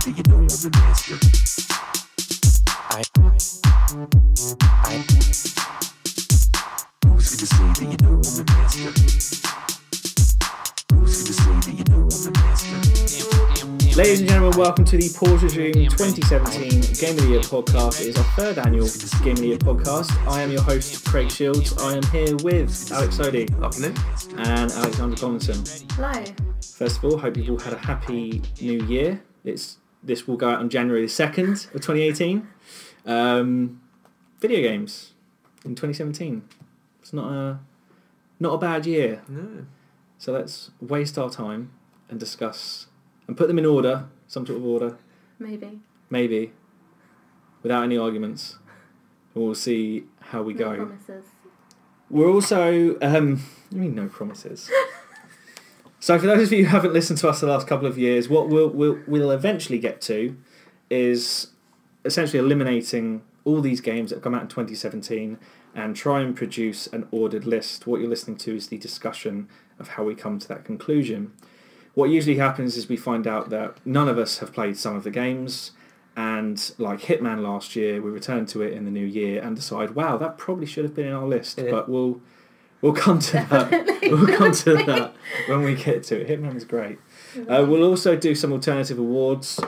that you know I'm the master? Who's gonna say that you know I'm the master? Who's gonna say that you know I'm the master? Ladies and gentlemen, welcome to the Pause Regime 2017 Game of the Year podcast. It is our third annual Game of the Year podcast. I am your host, Craig Shields. I am here with Alex Sody. Afternoon. And Alexander Collinson. Hello. First of all, hope you've all had a happy new year. This will go out on January the 2nd of 2018. Video games in 2017. It's not a bad year. No. So let's waste our time and discuss and put them in order, some sort of order. Maybe. Without any arguments. And we'll see how we go. No promises. We're also... you mean no promises? So for those of you who haven't listened to us the last couple of years, what we'll eventually get to is essentially eliminating all these games that have come out in 2017 and try and produce an ordered list. What you're listening to is the discussion of how we come to that conclusion. What usually happens is we find out that none of us have played some of the games, and like Hitman last year, we return to it in the new year and decide, wow, that probably should have been in our list, but we'll come to that. We'll come to that when we get to it. Hitman was great. We'll also do some alternative awards,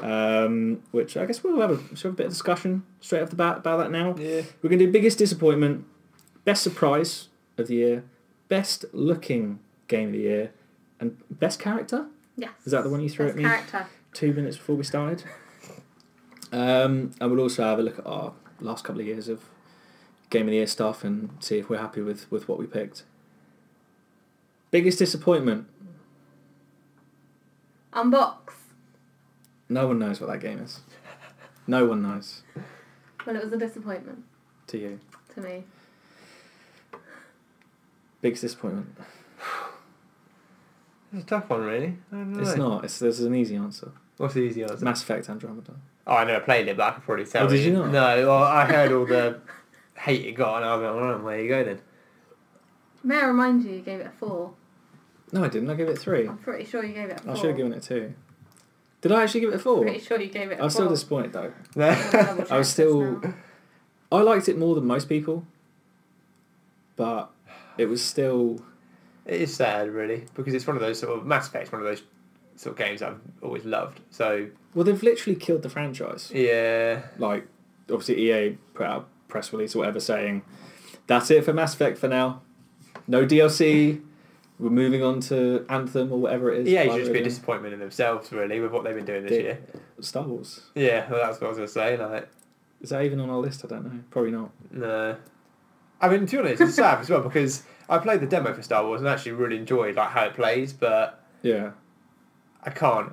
which I guess we'll have a bit of discussion straight off the bat about that now. Yeah. We're going to do biggest disappointment, best surprise of the year, best looking game of the year, and best character? Yes. Is that the one you threw best at me character. 2 minutes before we started? And we'll also have a look at our last couple of years of Game of the Year stuff and see if we're happy with what we picked. Biggest disappointment? Unbox. No one knows what that game is. No one knows. Well, it was a disappointment. To you. To me. Biggest disappointment? It's a tough one, really. I don't know. It's not. There's an easy answer. What's the easy answer? Mass Effect Andromeda. Oh, I never played it, but I could probably tell. Oh, did you not? No, well, I heard all the hate it got, and I was like, well, there you go then. May I remind you gave it a 4? No, I didn't. I gave it a 3. I'm pretty sure you gave it a 4. I should have given it a 2. Did I actually give it a 4? Pretty sure you gave it a 4. I was still disappointed though. I I was still... I liked it more than most people, but it was still... It is sad, really, because it's one of those sort of... Mass Effect's one of those sort of games that I've always loved, so... Well, they've literally killed the franchise. Yeah. Like, obviously EA put out a press release or whatever saying, that's it for Mass Effect for now. No DLC. We're moving on to Anthem or whatever it is. EA should just be a disappointment in themselves, really, with what they've been doing this year. Star Wars. Yeah, well, that's what I was going to say, like... Is that even on our list? I don't know. Probably not. No. I mean, to be honest, it's sad as well, because I played the demo for Star Wars and actually really enjoyed like how it plays, but yeah, I can't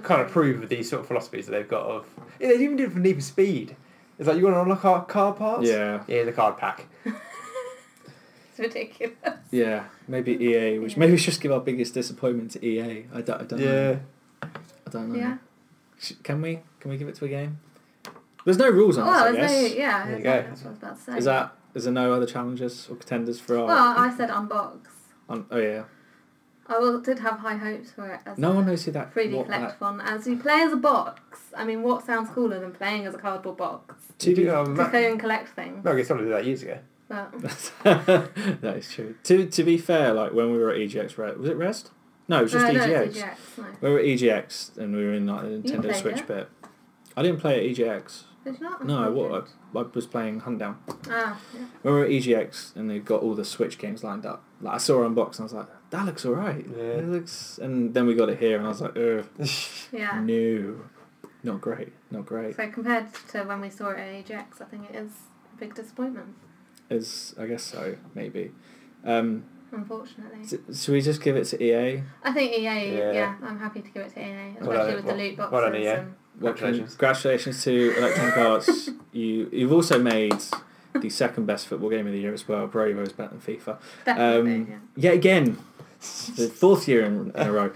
approve of these sort of philosophies that they've got of... Yeah, they even did it for Need for Speed. It's like, you want to unlock our car parts? Yeah. Yeah, the card pack. It's ridiculous. Yeah, maybe EA. Maybe we should just give our biggest disappointment to EA. I don't know. I don't know. Yeah. Can we give it to a game? There's no rules on this, I guess. There you go. That's what I was about to say. Is there no other challenges or contenders for our... Well, I said Unbox. Oh, yeah. I did have high hopes for it as no one knows who that... 3D Collect one. As you play as a box, I mean, what sounds cooler than playing as a cardboard box? To play and collect things. No, I guess someone did that years ago. But... That is true. To be fair, like when we were at EGX, was it Rest? No, it was just EGX. No, it's EGX. No. We were at EGX and we were in like the Nintendo Switch bit. I didn't play at EGX. Did you not? No, I was playing Hunt Down. Yeah. When we were at EGX and they've got all the Switch games lined up, like I saw it unboxed and I was like, that looks alright. Yeah. It looks, and then we got it here and I was like, Yeah. No, not great. So compared to when we saw it at EGX, I think it is a big disappointment. I guess so, maybe. Unfortunately. Should we just give it to EA? I think EA, yeah, I'm happy to give it to EA, especially with the loot boxes. Well done, EA. Congratulations to Electronic Arts. You've also made the second best football game of the year as well. Bravo's better than FIFA. Definitely, Yet again, the fourth year in a row.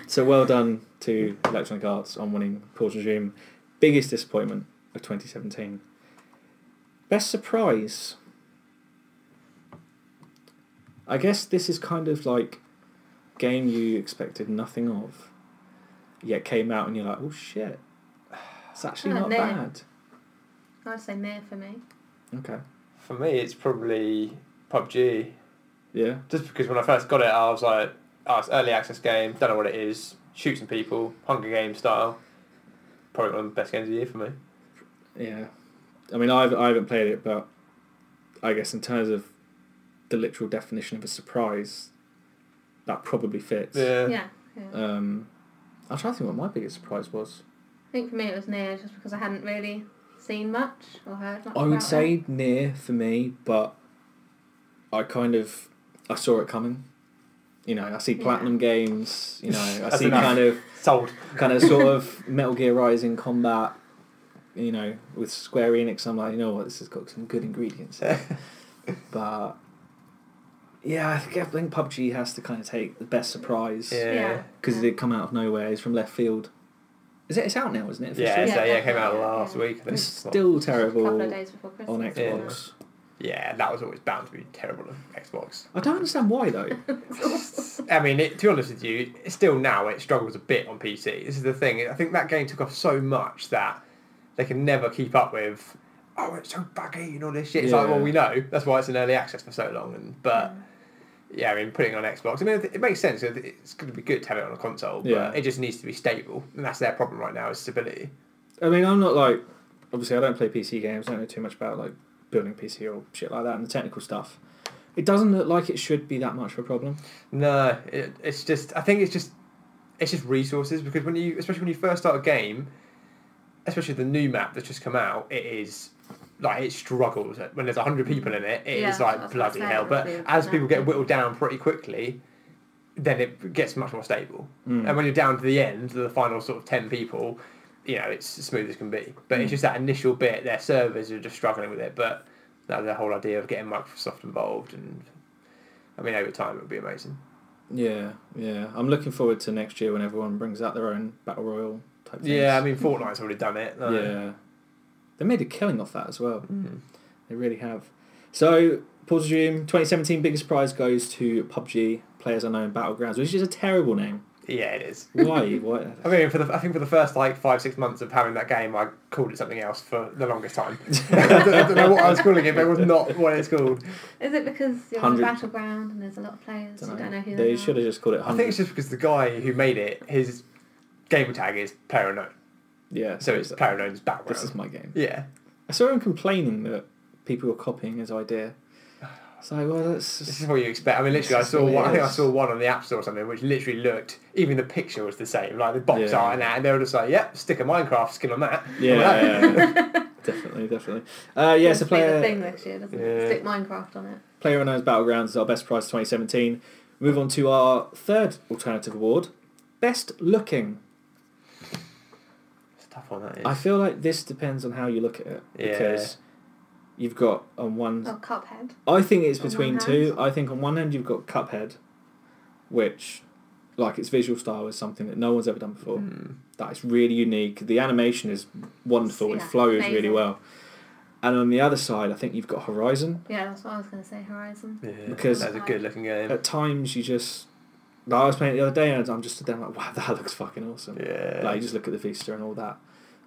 So well done to Electronic Arts on winning Pause Regime. Biggest disappointment of 2017. Best surprise. I guess this is kind of like game you expected nothing of. yet came out and you're like, oh shit, it's actually not Near. bad. I'd say near for me. Okay. For me, it's probably PUBG. Yeah. Just because when I first got it, I was like, oh, it's early access game, don't know what it is, shoot some people, Hunger Games style. Probably one of the best games of the year for me. Yeah. I mean, I haven't played it, but I guess in terms of the literal definition of a surprise, that probably fits. Yeah. I'm trying to think what my biggest surprise was. I think for me it was near, just because I hadn't really seen much or heard much I would about say it. near for me, but I saw it coming. You know, I see Platinum Games, you know, I That's see enough. kind Sold. of sort of Metal Gear Rising combat, you know, with Square Enix. I'm like, you know what, this has got some good ingredients. But yeah, I think PUBG has to kind of take the best surprise. Yeah. Because it did come out of nowhere. It's from left field. It's out now, isn't it? Yeah, officially? so Yeah, it came out definitely, last yeah. week. I think. It's still A couple of terrible days before Christmas. on Yeah. Xbox. Yeah, that was always bound to be terrible on Xbox. I don't understand why though. I mean, to be honest with you, still now it struggles a bit on PC. This is the thing. I think that game took off so much that they can never keep up with. Oh, it's so buggy and all this shit. It's like, Yeah. well, we know that's why it's in early access for so long. But yeah, I mean, putting it on Xbox. I mean, it makes sense. It's going to be good to have it on a console, but Yeah. it just needs to be stable, and that's their problem right now is stability. I mean, I'm not like, obviously I don't play PC games. I don't know too much about like building PC or shit like that and the technical stuff. It doesn't look like it should be that much of a problem. No, it's just. I think it's just resources because especially when you first start a game, especially the new map that's just come out, it is like it struggles when there's 100 people in it. It is Yeah, like that's bloody what I hell. said, But it's as really people get bad. whittled down pretty quickly, then it gets much more stable. Mm. And when you're down to the end, the final sort of 10 people, you know, it's as smooth as can be. But it's just that initial bit. Their servers are just struggling with it. But that was the whole idea of getting Microsoft involved, and I mean, over time it would be amazing. Yeah. I'm looking forward to next year when everyone brings out their own Battle Royale type things. Yeah, I mean, Fortnite's already done it. Yeah. They made a killing off that as well. Mm. They really have. So, Pause Resume, 2017 biggest prize goes to PUBG, Players Unknown Battlegrounds, which is a terrible name. Yeah, it is. Why? Why? I mean, I think for the first like 5-6 months of having that game, I called it something else for the longest time. I don't know what I was calling it, but it was not what it's called. Is it because you're on a 100 battleground and there's a lot of players you don't know who They are? should have just called it 100. I think it's just because the guy who made it, his gamer tag is player unknown, Yeah. so it's player unknown's background. This is my game. Yeah. I saw him complaining that people were copying his idea. It's like, well, that's This just... is what you expect. I mean, literally, I This is saw what it one. I think I is. saw one on the App Store or something, which literally looked. Even the picture was the same, like the box Yeah. art and that, and they were just like, "Yep, stick a Minecraft skin on that." Yeah. Definitely. Yeah, so Must be the thing player, this year, doesn't Yeah. it? Stick Minecraft on it. player Unknown's Battlegrounds is our best prize 2017. Move on to our third alternative award, Best Looking. It's a tough one, that is. I feel like this depends on how you look at it. Yeah. Because you've got on one... Oh, Cuphead. I think it's On between one two. hand. I think on one hand you've got Cuphead, which, like, its visual style is something that no one's ever done before. That is really unique. The animation is wonderful. It Yeah, flows really amazing. well. And on the other side, I think you've got Horizon. Yeah, that's what I was going to say, Horizon. Yeah, Because- that's a good looking game. At times you just... Like, I was playing it the other day and I'm just there like, wow, that looks fucking awesome. Yeah. Like, you just look at the vista and all that.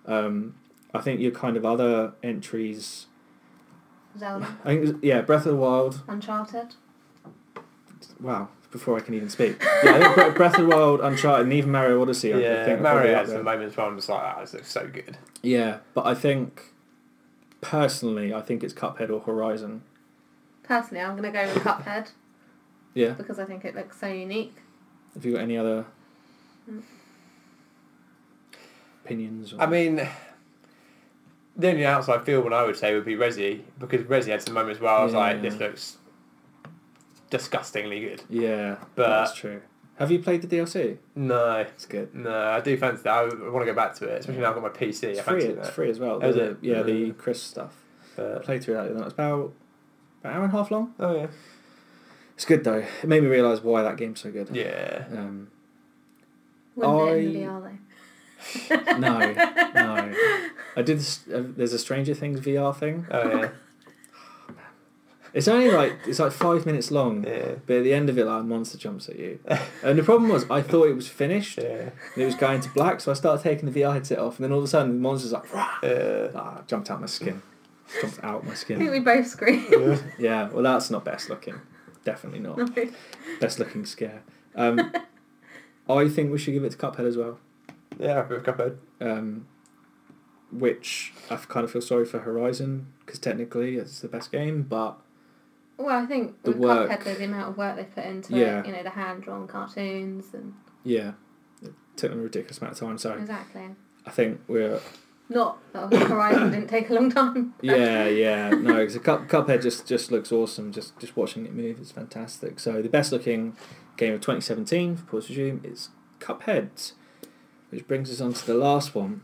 I think your kind of other entries... Zelda. I think, yeah, Breath of the Wild. Uncharted. Wow, before I can even speak. Yeah, I think Breath of the Wild, Uncharted, and even Mario Odyssey. I think Yeah, are probably Mario up has there. some moments where I'm just like, "Ah, this looks so good." Yeah, but I think, personally, I think it's Cuphead or Horizon. Personally, I'm going to go with Cuphead Yeah. because I think it looks so unique. Have you got any other opinions? Or... I mean, the only outside field one I would say would be Resi, because Resi had some moments where I was like, Yeah. "This looks disgustingly good." yeah, but- that's true. Have you played the DLC? No, It's good. no, I do fancy that. I want to go back to it, especially now I've got my PC. It's I free. fancy It's that. free as well. Oh, is The- it? Yeah, the Yeah. Chris stuff. I But, played through that. And it's about an hour and a half long. oh yeah, It's good though. It made me realise why that game's so good. yeah. Wouldn't it in I- the VR though? No. I did. There's a Stranger Things VR thing. Oh yeah. It's only like 5 minutes long, Yeah. but at the end of it, like a monster jumps at you. And the problem was, I thought it was finished, Yeah. and it was going to black, so I started taking the VR headset off, and then all of a sudden, the monster's like, rah! Jumped out my skin. Jumped out my I think skin. we both screamed. Yeah, well, that's not best looking. Definitely not. No. Best looking scare. I think we should give it to Cuphead as well. Yeah, with Cuphead. Which I kind of feel sorry for Horizon, because technically it's the best game, but Well, I think The with work. Cuphead, the amount of work they put into Yeah. it, the hand-drawn cartoons and... yeah, it took them a ridiculous amount of time, so Exactly. I think we're... Not that Horizon didn't take a long time. Yeah, no, because Cuphead just looks awesome, just watching it move is fantastic. So the best looking game of 2017, for Pause Resume, is Cuphead, which brings us on to the last one.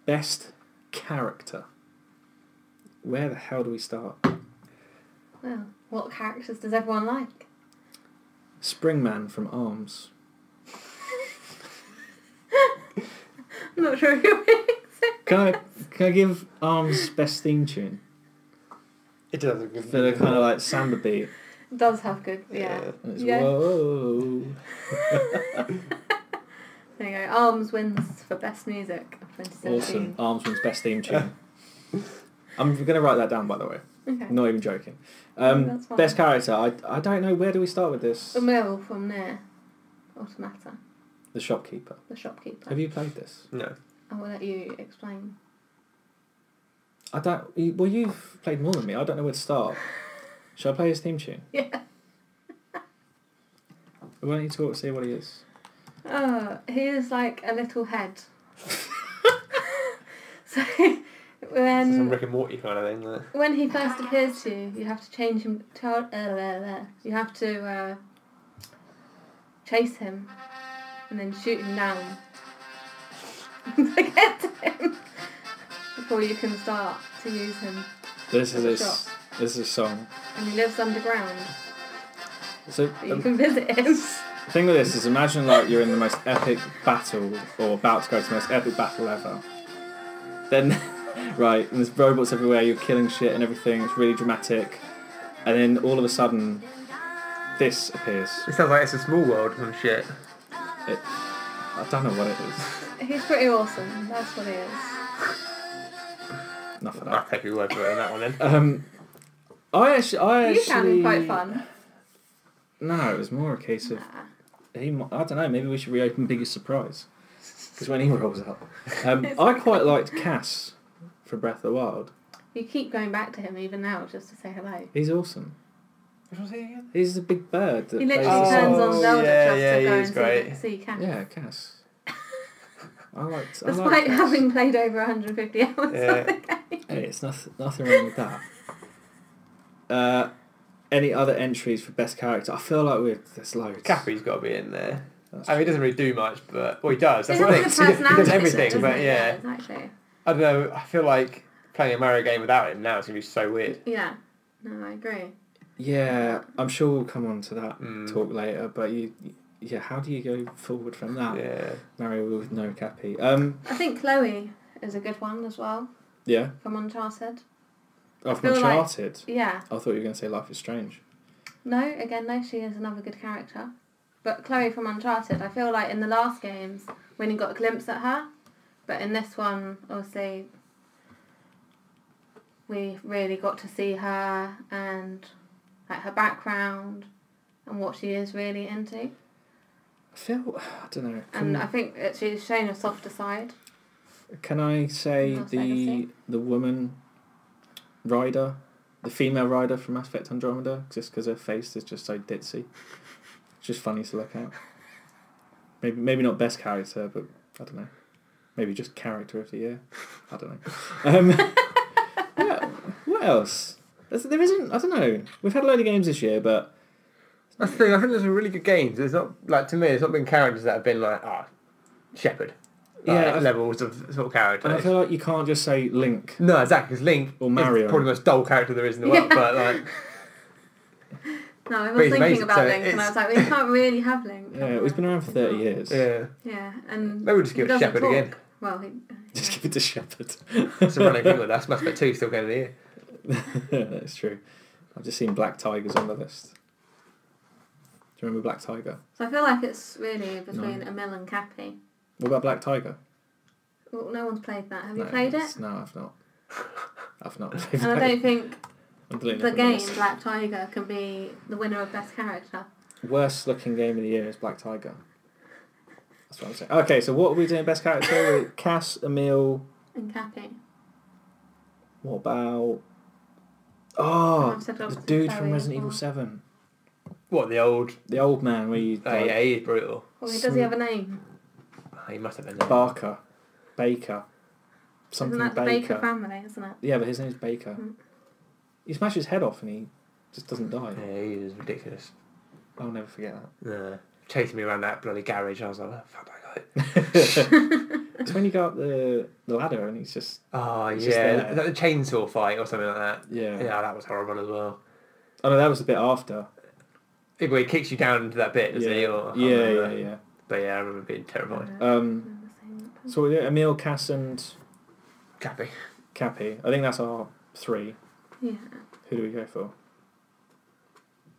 Best character. Where the hell do we start? Well, what characters does everyone like? Springman from ARMS. I'm not sure who it is. Can I give ARMS best theme tune? It does a good. For the kind of like samba beat. It does have good, yeah. And it's Yeah. whoa. There you go. Arms wins for best music of 2017. Awesome. ARMS wins best theme tune. I'm going to write that down, by the way. Okay. Not even joking. That's fine. Best character. I don't know. Where do we start with this? Emil from Nier Automata, The shopkeeper. the shopkeeper. Have you played this? No. I will let you explain. I don't. Well, you've played more than me. I don't know where to start. Shall I play his theme tune? Yeah. Why don't you talk? See what he is. Oh, he is like a little head. So Some when Rick and Morty kind of thing. when he first appears to you, you have to change him. You have to chase him and then shoot him down to get to him before you can start to use him. This is as a his. shop. This is a song. And he lives underground, So but you can visit him. the thing with this is, imagine like you're in the most epic battle, or about to go to the most epic battle ever. Then, right, and there's robots everywhere. You're killing shit and everything. It's really dramatic, and then all of a sudden, this appears. It sounds like It's a Small World and shit. I don't know what it is. He's pretty awesome. That's what he is. Enough of I'll that. take your word for it on that one then. I actually. You sound quite fun. No, it was more a case of Nah. I don't know. Maybe we should reopen Biggest Surprise, because when he rolls up, I quite liked Cass for Breath of the Wild. You keep going back to him even now just to say hello. He's awesome. Which one's he again? He's the big bird that He literally plays the turns songs. on Zelda yeah, just yeah, to he go is and great. see Cass. Yeah, Cass. I liked Despite Cass. having played over 150 hours Yeah. of the game. Hey, it's nothing wrong with that. Any other entries for best character? I feel like there's loads. Cappy's got to be in there. That's I mean, he doesn't really do much, but he does. That's He the has thing. a He good does personality, everything, doesn't but he? yeah. Exactly. I don't know. I feel like playing a Mario game without him now is gonna be so weird. Yeah. No, I agree. Yeah, I'm sure we'll come on to that Mm. talk later. But yeah, how do you go forward from that? Yeah. Mario with no Cappy. I think Chloe is a good one as well Yeah. from Uncharted. Off feel like- Uncharted. Yeah. I thought you were going to say Life is Strange. No, she is another good character. But Chloe from Uncharted, I feel like in the last games, we only got a glimpse at her. But in this one, obviously, we really got to see her and like her background and what she is really into. I feel, I don't know. And I think she's shown a softer side. Can I say Lost the Legacy? woman rider, the female rider from Mass Effect Andromeda, just because her face is just so ditzy? It's just funny to look at. Maybe not best character, but I don't know. Maybe just character of the year. I don't know. What else? There isn't. I don't know. We've had a load of games this year, but That's the thing. I think there's some really good games. There's not like, to me, there's not been characters that have been like Shepard. Yeah, levels of sort of character. and I feel like you can't just say Link. No, exactly. Because Link Or Mario. is probably the most dull character there is in the world. Yeah. But like, No, I But was he's thinking amazing, about so Link and I it's- was like, we can't really have Link. Yeah, it's been around for 30 years. yeah, Yeah, and maybe we'll just give he it to doesn't Shepard talk. again. Well, Just give it to Shepard. That's a running thing with that. Mass Effect 2 still going of the year. That's true. I've just seen Black Tigers on the list. Do you remember Black Tiger? So I feel like it's really between No. Emil and Cappy. What about Black Tiger? Well, no one's played that. Have you No, played it's- it? No, I've not. I've not played And I don't think I'm deleting it the from game list. Black Tiger can be the winner of best character. Worst looking game of the year is Black Tiger. That's what I'm saying. Okay, so what are we doing best character with? Cass, Emil. And Cappy. What about... Oh, I've said the obviously dude Chloe from as Resident Evil well. 7. What, the old... The old man where you... Oh, yeah, he is brutal. Well, does he have a name? Oh, he must have been there. Barker. Baker. Something Isn't that the Baker. Baker family, isn't it? Yeah, but his name's Baker. Mm. He smashed his head off and he just doesn't die. Yeah, he is ridiculous. I'll never forget that. Chasing me around that bloody garage, I was like, oh, fuck that guy. It's when you go up the ladder and he's just... Oh, It's just yeah. there. Like the chainsaw fight or something like that. Yeah. Yeah, that was horrible as well. Oh, no, that was the bit after. Where he kicks you down into that bit, doesn't he? Or, I can't Yeah, remember. yeah. But yeah, I remember being terrified. So we do Emil, Cass and Cappy. Cappy. I think that's our 3. Yeah. Who do we go for?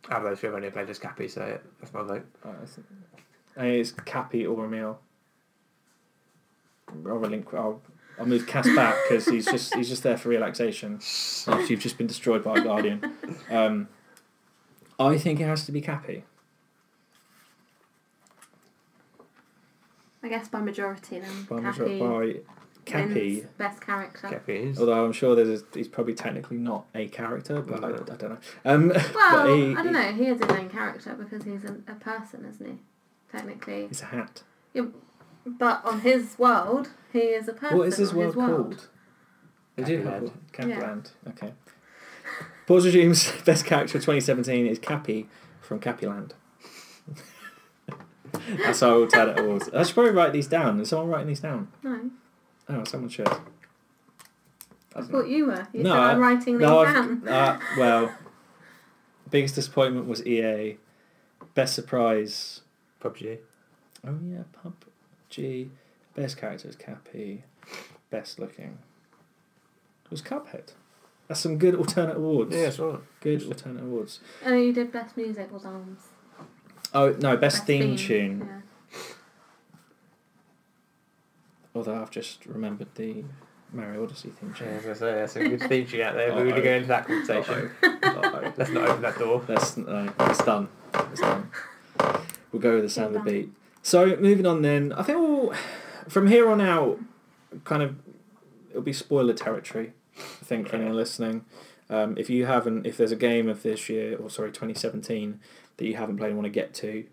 Out of those 3, I've only played as Cappy, so that's my vote. I think it's Cappy or Emil. I'll move Cass back because he's just there for relaxation. You've just been destroyed by a guardian. I think it has to be Cappy. I guess by majority then. By Cappy. wins best character. Cappy is. Although I'm sure he's probably technically not a character, but I don't know. Well, but I don't know. He is a main character because he's a person, isn't he? Technically. It's a hat. Yeah, but on his world, he is a person. What is this on world his world. called? They do have Cappyland. Cappyland. Okay. Pause resumes. Best character of 2017 is Cappy from Cappyland. That's our alternate awards. I should probably write these down. Is someone writing these down? No. Oh, someone should. I thought you were. You No, said I'm writing these down. Well, biggest disappointment was EA. Best surprise. PUBG. Oh yeah, PUBG. Best character is Cappy. Best looking was Cuphead. That's some good alternate awards. Yeah, that's right. Good alternate awards. Oh, you did best music was Arms. Oh no, best theme tune. Yeah. Although I've just remembered the Mario Odyssey theme Yeah, I tune. was going to say, that's a good theme tune out there. We're going to go into that conversation. Uh-oh. Let's not open that door. That's no, it's done. It's done. We'll go with the sound of the beat. So moving on then, I think from here on out, kind of, it'll be spoiler territory. I think for anyone listening, if there's a game of this year, 2017, that you haven't played and want to get to,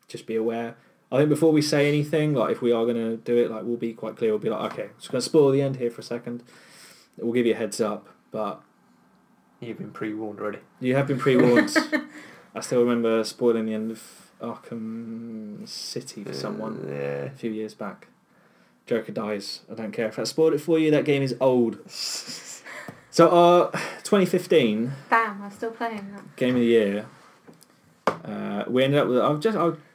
just be aware. I think before we say anything, like if we are going to do it, like we'll be quite clear. We'll be like, okay, just going to spoil the end here for a second. We'll give you a heads up, but You've been pre-warned already. you have been pre-warned. I still remember spoiling the end of Arkham City for someone Yeah. a few years back. Joker dies. I don't care if I spoiled it for you. That game is old. So 2015 Damn, I'm still playing that. game of the year. We ended up with. I'll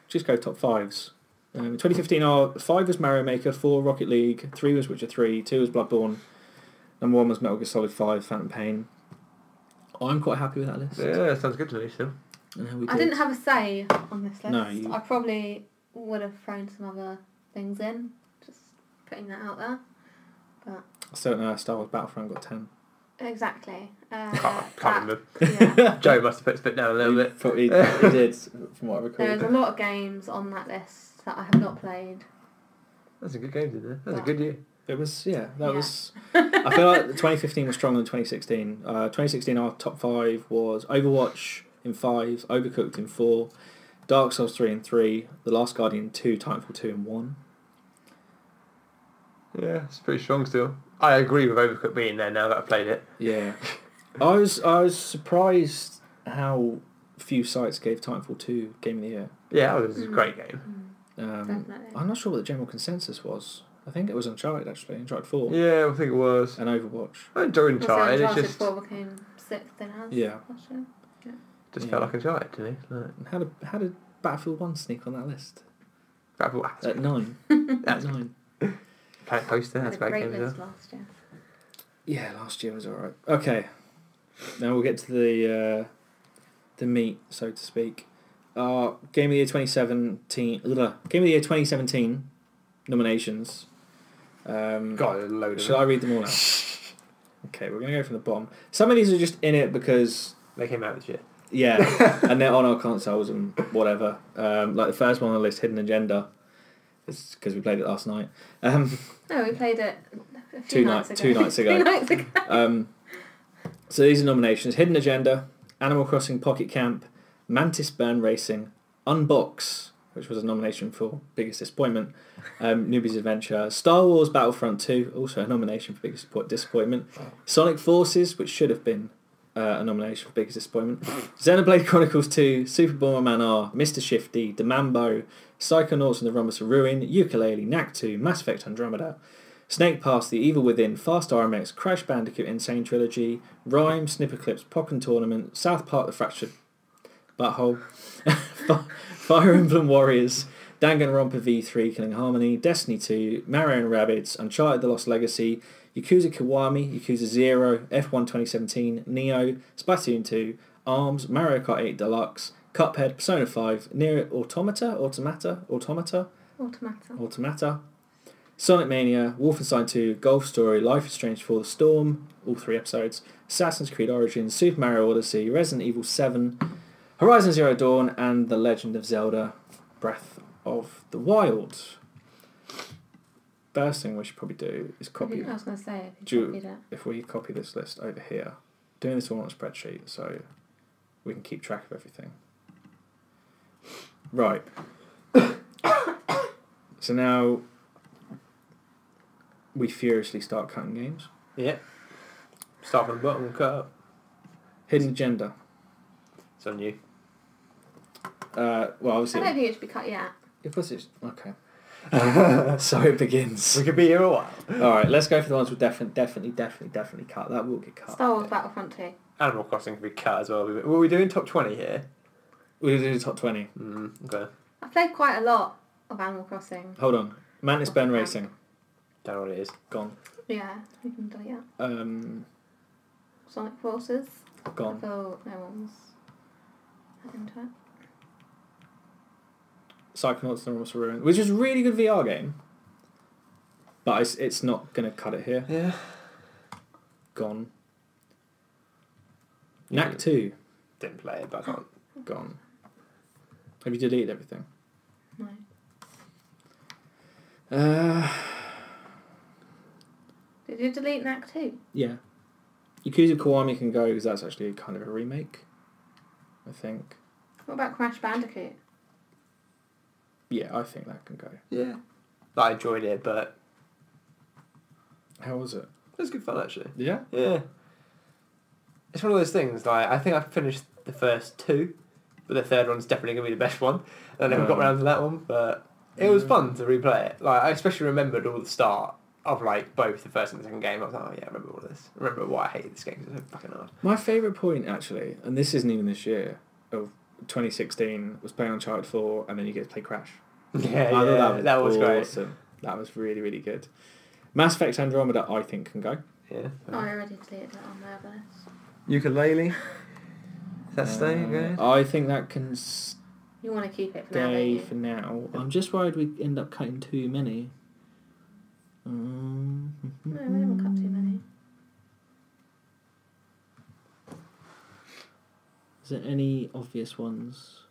just go top fives. In 2015, our 5 was Mario Maker, 4 Rocket League, 3 was Witcher 3, 2 was Bloodborne, number 1 was Metal Gear Solid 5, Phantom Pain. I'm quite happy with that list. Yeah, sounds good to me still. And how we I did. didn't have a say on this list. No, you- I probably would have thrown some other things in. Just putting that out there. I still don't know. Star Wars Battlefront got 10. Exactly. Can't remember. Yeah. Joe must have put his foot down a little bit. He did, from what I recall. There's a lot of games on that list that I have not played. That's a good game, isn't it? That's a good year. It was, yeah, that Yeah. was... I feel like 2015 was stronger than 2016. 2016, our top 5 was Overwatch in 5, Overcooked in 4, Dark Souls 3 in 3, The Last Guardian 2, Titanfall 2 in 1. Yeah, it's pretty strong still. I agree with Overcooked being there now that I've played it. Yeah. I was surprised how few sites gave Titanfall 2 Game of the Year. Yeah, it was a great game. Definitely. I'm not sure what the general consensus was. I think it was Uncharted, actually. Uncharted 4 Yeah, I think it was. and Overwatch. I enjoyed Also, Uncharted. It's Uncharted just 4 became 6th in house Yeah. last year. just Yeah. felt like Uncharted to me. Like, How did Battlefield 1 sneak on that list? Battlefield. At 9. At 9. Planet Poster, that's a Had a great great game as list well. last year. Yeah, last year was alright. Okay, now we'll get to the meat, so to speak. Game of the Year 2017. Game of the Year 2017 nominations. Got a load of Shall I read them all out? Okay, we're gonna go from the bottom. Some of these are just in it because They came out this year. yeah, and they're on our consoles and whatever. Like the first one on the list, Hidden Agenda. It's because we played it last night. No, we played it a few nights ago. 2 nights ago. 2 nights ago. So these are nominations: Hidden Agenda, Animal Crossing Pocket Camp, Mantis Burn Racing, Unbox, which was a nomination for Biggest Disappointment, Newbie's Adventure, Star Wars Battlefront 2, also a nomination for Biggest Disappointment, Sonic Forces, which should have been a nomination for Biggest Disappointment, Xenoblade Chronicles 2, Super Bomberman R, Mr. Shifty, Demambo, Psychonauts and the Rhombus of Ruin, Yooka-Laylee, Knack 2, Mass Effect Andromeda, Snake Pass, The Evil Within, Fast RMX, Crash Bandicoot Insane Trilogy, Rhyme, Snipperclips, Pokken Tournament, South Park The Fractured Butthole, Fire Emblem Warriors, Danganronpa V3 Killing Harmony, Destiny 2, Mario & Rabbids, Uncharted The Lost Legacy, Yakuza Kiwami, Yakuza 0, F1 2017, Neo, Splatoon 2, ARMS, Mario Kart 8 Deluxe, Cuphead, Persona 5, Nier Automata, Sonic Mania, Wolfenstein 2, Golf Story, Life is Strange Before the Storm, all 3 episodes, Assassin's Creed Origins, Super Mario Odyssey, Resident Evil 7, Horizon Zero Dawn, and The Legend of Zelda Breath of the Wild. First thing we should probably do is copy. I was going to say, if we copy this list over here, doing this all on a spreadsheet so we can keep track of everything. Right. So now we furiously start cutting games. Yeah. Start from the bottom and cut up. Hidden Agenda. It's on you. Well, obviously. I don't think it should be cut yet. Of course it's okay. So it begins. We could be here a while. All right, let's go for the ones we'll definitely cut. That will get cut. Star Wars Battlefront 2. Animal Crossing could be cut as well. Were we doing top 20 here? We'll do the top 20. Okay. I've played quite a lot of Animal Crossing. Hold on. Mantis Burn Racing. Don't know what it is. Gone. Yeah, we can delete that. Sonic Forces. Gone. I feel no one's into it. Psychonauts and the Rhombus of Ruin, which is a really good VR game. But it's not going to cut it here. Yeah. Gone. Knack 2. Didn't play it, but I can't. Gone. Have you deleted everything? No. Did you delete Knack 2? Yeah. Yakuza Kiwami can go because that's actually kind of a remake, I think. What about Crash Bandicoot? Yeah, I think that can go. Yeah. I enjoyed it, but How was it? it was good fun actually. Yeah? Yeah. It's one of those things, like, I think I finished the first 2, but the third one's definitely going to be the best one. I never got around to that one, but it was fun to replay it. Like, I especially remembered all the start of, like, both the first and the second game. I was like, oh yeah, I remember all this. I remember why I hated this game, 'cause it was so fucking hard. My favourite point, actually, and this isn't even this year, of 2016, was playing Uncharted 4 and then you get to play Crash. Yeah, I thought that was great. awesome. That was really, really good. Mass Effect Andromeda, I think, can go. Yeah. Oh, I already deleted it on my other list. Yooka-Laylee? Is that staying good? I think that can You want to keep it for now, don't stay you? for now. I'm just worried we end up cutting too many. No, we haven't cut too many. Is there any obvious ones?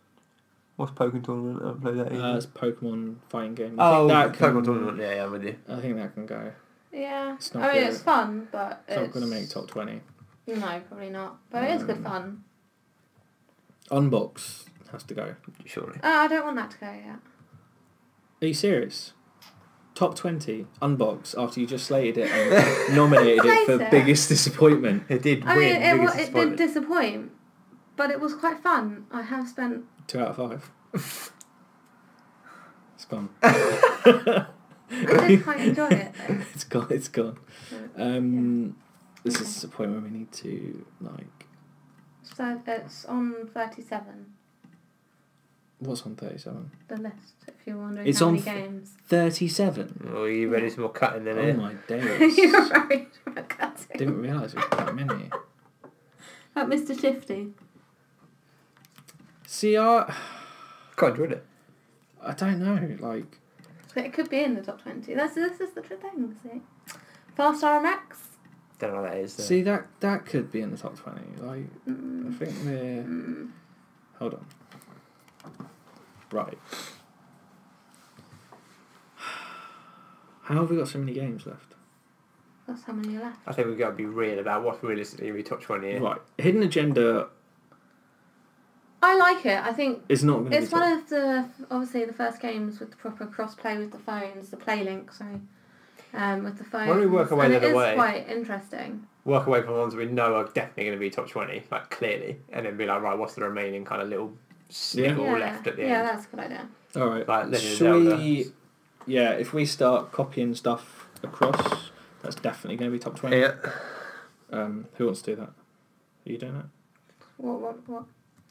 What's Pokken Tournament? I haven't played that either. It's Pokemon fighting game. Oh, I think that Pokken can, Tournament. Yeah, I'm with you. I think that can go. Yeah. It's not I mean, good. it's fun, but It's not going to make top 20. No, probably not. But it is good fun. Unbox has to go. Surely. Oh, I don't want that to go yet. Are you serious? Top 20 Unbox after you just slated it and nominated it for Slate it. Biggest Disappointment. It did I win. mean, Biggest it did disappoint, but it was quite fun. I have spent... 2 out of 5. It's gone. I did quite enjoy it, though. It's gone. It's gone. This Okay. is the point where we need to, like... So it's on 37. What's on 37? The list, if you're wondering It's how on many games. 37? Oh, you ready some more cutting then? Oh eh? my days. You're very cutting. Didn't realise it was that many. Like Mr. Shifty. See, Quite enjoyed it. I don't know, like... But it could be in the top 20. This is the thing, see? Fast RMX? Don't know what that is. See, that could be in the top 20. Like, I think we're... Hold on. Right. How have we got so many games left? That's how many are left. I think we've got to be real about what's realistically going to be top 20 here. Right. Hidden Agenda I like it. I think is not going to be it's top... one of the, obviously, the first games with the proper cross-play with the phones, the PlayLink, sorry, with the phones. Why don't we work our way the other way? It is quite interesting. Work away from the ones we know are definitely going to be top 20, like clearly, and then be like, right, what's the remaining kind of little sniggle left at the Yeah, end? that's a good idea. All right. Like Legend of Shall Zelda. we... Yeah, if we start copying stuff across, that's definitely going to be top 20. Yeah. Who wants to do that? Are you doing that? What?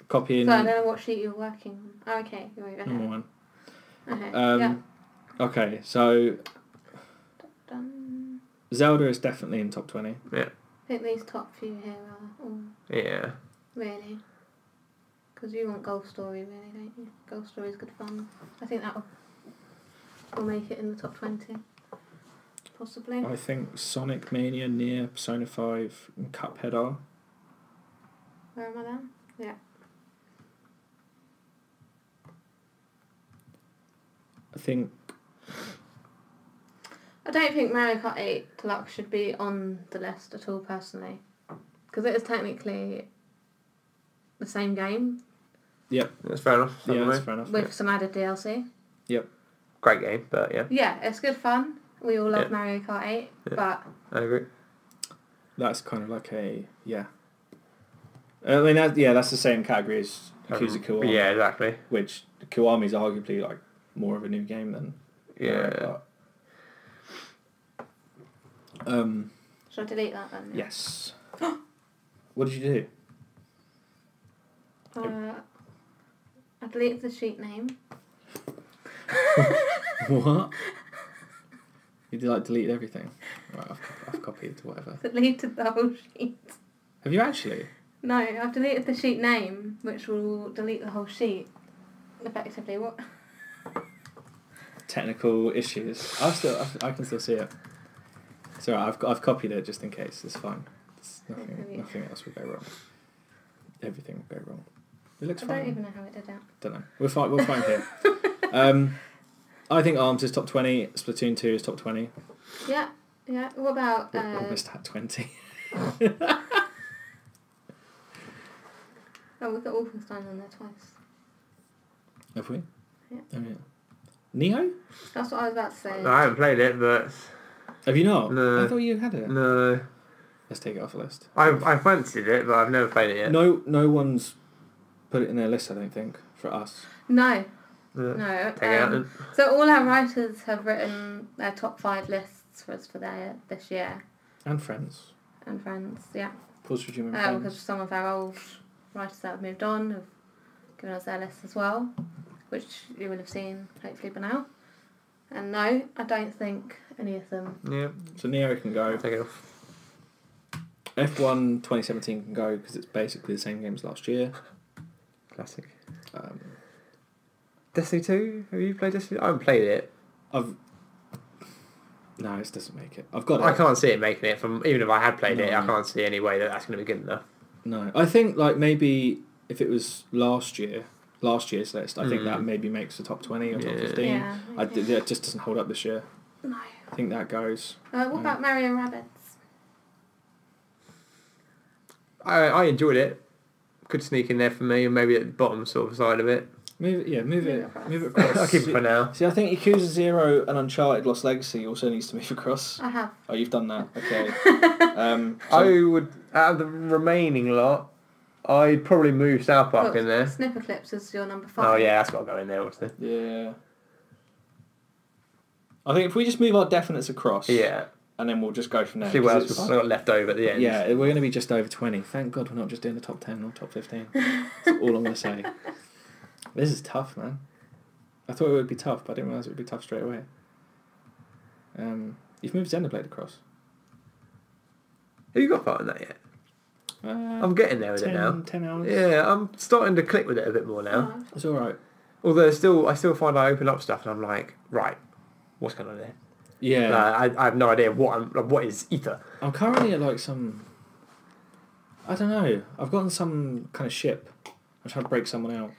Copying... So I don't know what sheet you're working on. Oh, okay. You're over Number here. one. Okay. Yeah. Okay, so Done. Zelda is definitely in top 20. Yeah. I think these top few here are all Yeah. really. Because you want Golf Story, really, don't you? Golf Story is good fun. I think that will make it in the top 20. Possibly. I think Sonic Mania, Nier, Persona 5, and Cuphead are. Where am I then? Yeah. I think... I don't think Mario Kart 8 Deluxe should be on the list at all, personally. Because it is technically the same game Yep. That's fair enough. Yeah, that's fair enough. with some added DLC. Yep. Great game, but yeah, Yeah, it's good fun. We all love Yeah. Mario Kart 8, Yeah. but I agree. That's kind of like a... Yeah. I mean, that's the same category as Yakuza Kiwami. Yeah, exactly. Which Kiwami is arguably like more of a new game than... Yeah. should I delete that then? Yes. What did you do? I deleted the sheet name. What? You did like delete everything? Right, I've copied whatever. Deleted the whole sheet. Have you actually? No, I've deleted the sheet name, which will delete the whole sheet. Effectively, what? Technical issues. I can still see it. It's alright. I've copied it just in case. It's fine. Nothing else will go wrong. Everything will go wrong. It looks I fine. don't even know how it did that. Don't know. We're fine here. I think ARMS is top 20. Splatoon 2 is top 20. Yeah. What about... We're almost at 20. Oh, we've got Wolfenstein on there twice. Have we? Yeah. Oh, yeah. Neo? That's what I was about to say. No, I haven't played it, but Have you not? No. I thought you had it. no, Let's take it off the list. I fancied it, but I've never played it yet. No one's put it in their list, I don't think, for us. No. Yeah. No. Take it out then. So all our writers have written their top 5 lists for us for this year. And friends. And friends, yeah. Pause Regime and Because friends. some of our old writers that have moved on have given us their lists as well, which you will have seen hopefully by now. And no, I don't think any of them. Yeah, So Neo can go. take it off. F1 2017 can go because it's basically the same game as last year. Classic. Um, Destiny 2? Have you played Destiny? I haven't played it. No, it doesn't make it. I've got it. I can't see it making it. From even if I had played it, I No. can't see any way that that's going to be good enough. No, I think like maybe if it was last year's list, I think that maybe makes the top 20 or top Yeah. 15. Yeah. It just doesn't hold up this year. No. I think that goes. What about Mario Rabbids? I enjoyed it. Could sneak in there for me, and maybe at the bottom sort of side of it. Move it across. across. I'll keep it for now. See, I think Yakuza 0 and Uncharted Lost Legacy also needs to move across. I have. Oh, you've done that. Okay. I would, out of the remaining lot, I'd probably move South Park in there. Snipper Clips is your number 5. Oh yeah, that's got to go in there, obviously. Yeah. I think if we just move our definites across, Yeah. and then we'll just go from there. See what 'cause else we've it's- kind of got left over at the end. Yeah, we're going to be just over 20. Thank God we're not just doing the top 10 or top 15. That's all I'm going to say. This is tough, man. I thought it would be tough, but I didn't realise it would be tough straight away. You've moved Xenoblade across. Have you got far in that yet? I'm getting there with 10, it now. 10 hours. Yeah, I'm starting to click with it a bit more now. Oh, It's alright. Although I still find I open up stuff and I'm like, right, what's going on there? Yeah. I have no idea what is ether. I'm currently at like some... I don't know. I've gotten some kind of ship. I'm trying to break someone out.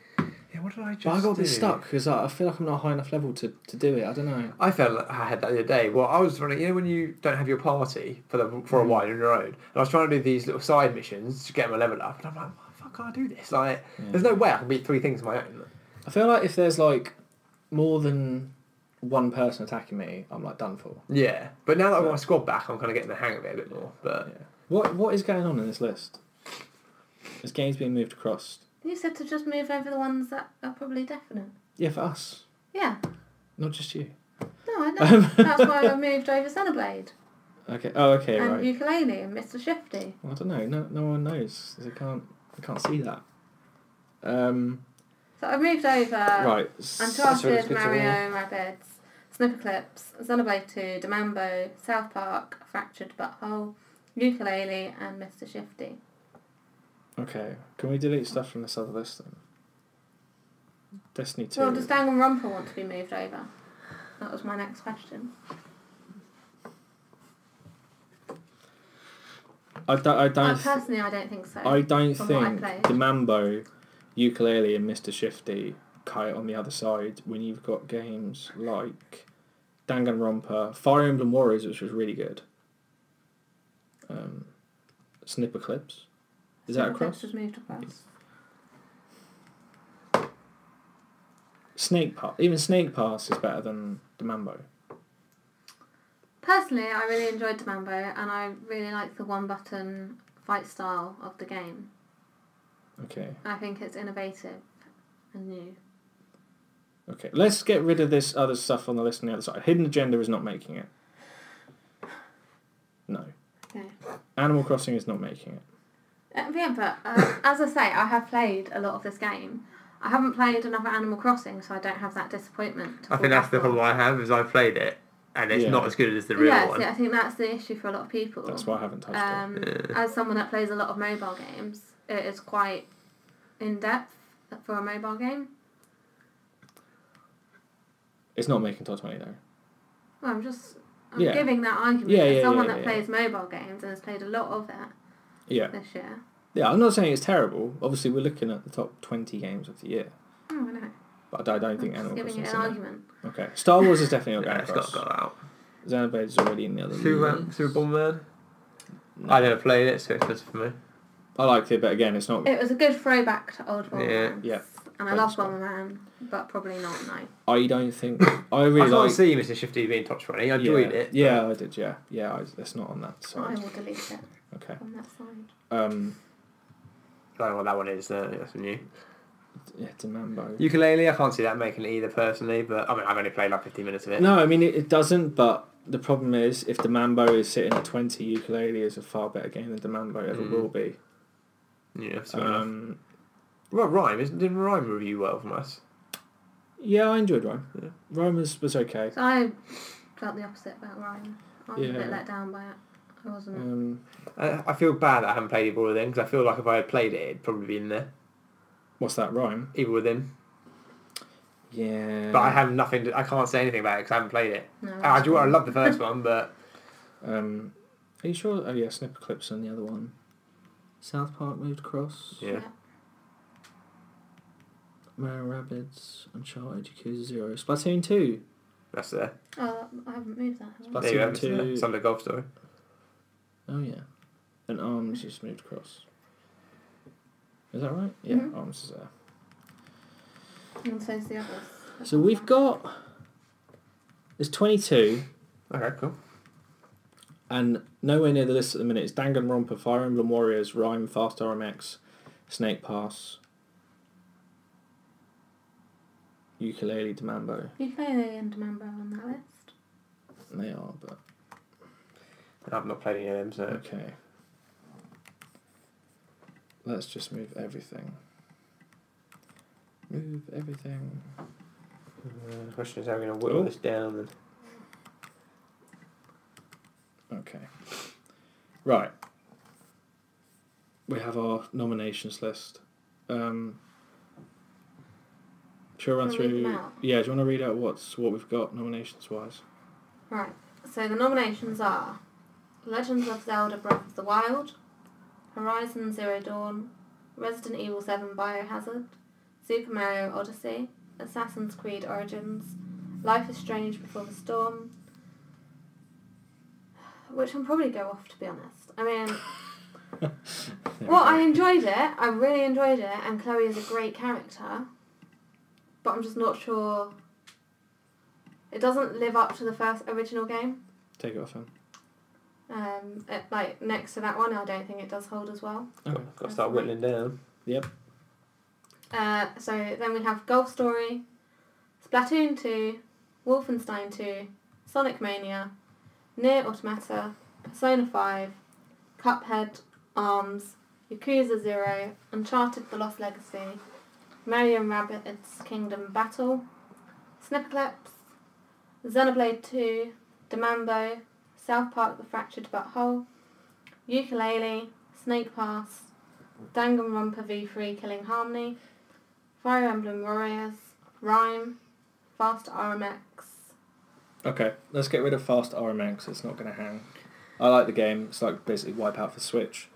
Yeah, what did I just But I got a bit do? stuck because I feel like I'm not high enough level to do it. I don't know. I felt like I had that the other day. Well, I was running, when you don't have your party for a while on your own, and I was trying to do these little side missions to get my level up, and I'm like, why the fuck can't I do this? Like, there's no way I can beat 3 things on my own. I feel like if there's like more than one person attacking me, I'm like done for. Yeah, but now that I've got my squad back, I'm kind of getting the hang of it a bit more. But yeah. What is going on in this list? This game's being moved across. You said to just move over the ones that are probably definite. Yeah, for us, Yeah. not just you. No, I know. That's why I moved over Xenoblade. Okay. Oh, okay, And right. Ukulele and Mr. Shifty. Well, I don't know. No one knows. They can't see that. So I moved over Right. Uncharted, Mario, Rabbids, Snipper Clips, Xenoblade 2, Demambo, South Park, Fractured Butthole, Ukulele, and Mr. Shifty. Okay. Can we delete stuff from this other list then? Destiny 2. Well, does Danganronpa want to be moved over? That was my next question. I don't. Personally, I don't think so. I don't from what I think played. Demambo, Ukulele, and Mr. Shifty kite on the other side when you've got games like Danganronpa, Fire Emblem Warriors, which was really good. Snipper Clips. Is that Snipper Clips across? was moved across. Even Snake Pass is better than Demambo. Personally, I really enjoyed Demambo, and I really like the one-button fight style of the game. Okay. I think it's innovative and new. Okay. Let's get rid of this other stuff on the list on the other side. Hidden Agenda is not making it. No. Okay. Animal Crossing is not making it. Yeah, but as I say, I have played a lot of this game. I haven't played another Animal Crossing, so I don't have that disappointment. I think that's the problem I have, is I've played it, and it's Yeah. not as good as the real one. I think that's the issue for a lot of people. That's why I haven't touched it. As someone that plays a lot of mobile games, it is quite in-depth for a mobile game. It's not making top 20 though. Well, I'm Yeah. giving that argument. Yeah, As yeah, someone yeah, that yeah. plays mobile games and has played a lot of it Yeah. this year. Yeah, I'm not saying it's terrible. Obviously, we're looking at the top 20 games of the year. Oh, I know. But I don't I'm think just Animal giving Crossing it is an in argument. there. Okay. Star Wars is definitely not Yeah, going it's got across. to go out. Xenoblade is already in the other Super Bomberman? No. I never played it, so it's just for me. I liked it, but again, it's not... It was a good throwback to old Bomberman. Yeah. And I love Bomberman, but probably not, no. I don't think... I I really can't like... see Mr. Shifty being top 20. I enjoyed it. Yeah, I did, yeah. Yeah, it's not on that I side. will delete it Okay. on that side. I don't know what that one is. That's new. Yeah, Demambo. Ukulele, I can't see that making it either personally, but I mean, I've only played like 15 minutes of it. No, I mean, it doesn't, but the problem is, if Demambo is sitting at 20, Ukulele is a far better game than Demambo ever will be. Yeah, fair enough. Well, didn't Rhyme review well from us? Yeah, I enjoyed Rome. Yeah. Rome was okay. So I felt the opposite about Ryan. I was a Yeah. bit let down by it. I wasn't. I feel bad that I haven't played Evil Within, because I feel like if I had played it, it'd probably be in there. What's that, Rome? Evil Within. Yeah. But I have nothing I can't say anything about it because I haven't played it. No, I love the first one, but... Are you sure? Oh yeah, Snipper Clips on the other one. South Park moved across. Yeah. Mario Rabbids, Uncharted, Yakuza 0, Splatoon 2. That's there. Oh, I haven't moved that. Have I? Splatoon There you go. It's 2. there. Sunday Golf Story. Oh yeah. And Arms just moved across. Is that right? Yeah, Mhm. Arms is there. And so's the others. So we've got... There's 22, Okay, cool. and nowhere near the list at the minute. It's Danganronpa, Fire Emblem Warriors, Rhyme, Fast RMX, Snake Pass, Ukulele, Demambo. Ukulele and Demambo on that list. They are, but... I've not played any of them, so... Okay. Let's just move everything. Move everything. The question is how we're going to whittle this down then. Okay. Right. We have our nominations list. Shall I run Wanna read through? them out? Yeah, do you want to read out what we've got nominations wise? Right. So the nominations are Legends of Zelda Breath of the Wild, Horizon Zero Dawn, Resident Evil 7 Biohazard, Super Mario Odyssey, Assassin's Creed Origins, Life is Strange Before the Storm, which I'll probably go off, to be honest. I mean, I enjoyed it. I really enjoyed it, and Chloe is a great character, but I'm just not sure. It doesn't live up to the first original game. Take it off him. Next to that one, I don't think it does hold as well. Okay. Got to start whittling down. Yep. So then we have Golf Story, Splatoon 2, Wolfenstein 2, Sonic Mania, Nier Automata, Persona 5, Cuphead, ARMS, Yakuza 0, Uncharted The Lost Legacy, Mario and Rabbids Kingdom Battle, Snipperclips, Xenoblade 2, Demambo, South Park The Fractured Butthole, Yooka-Laylee, Snake Pass, Danganronpa V3 Killing Harmony, Fire Emblem Warriors, Rhyme, Fast RMX. Okay, let's get rid of Fast RMX. It's not going to hang. I like the game. It's like basically Wipeout for Switch.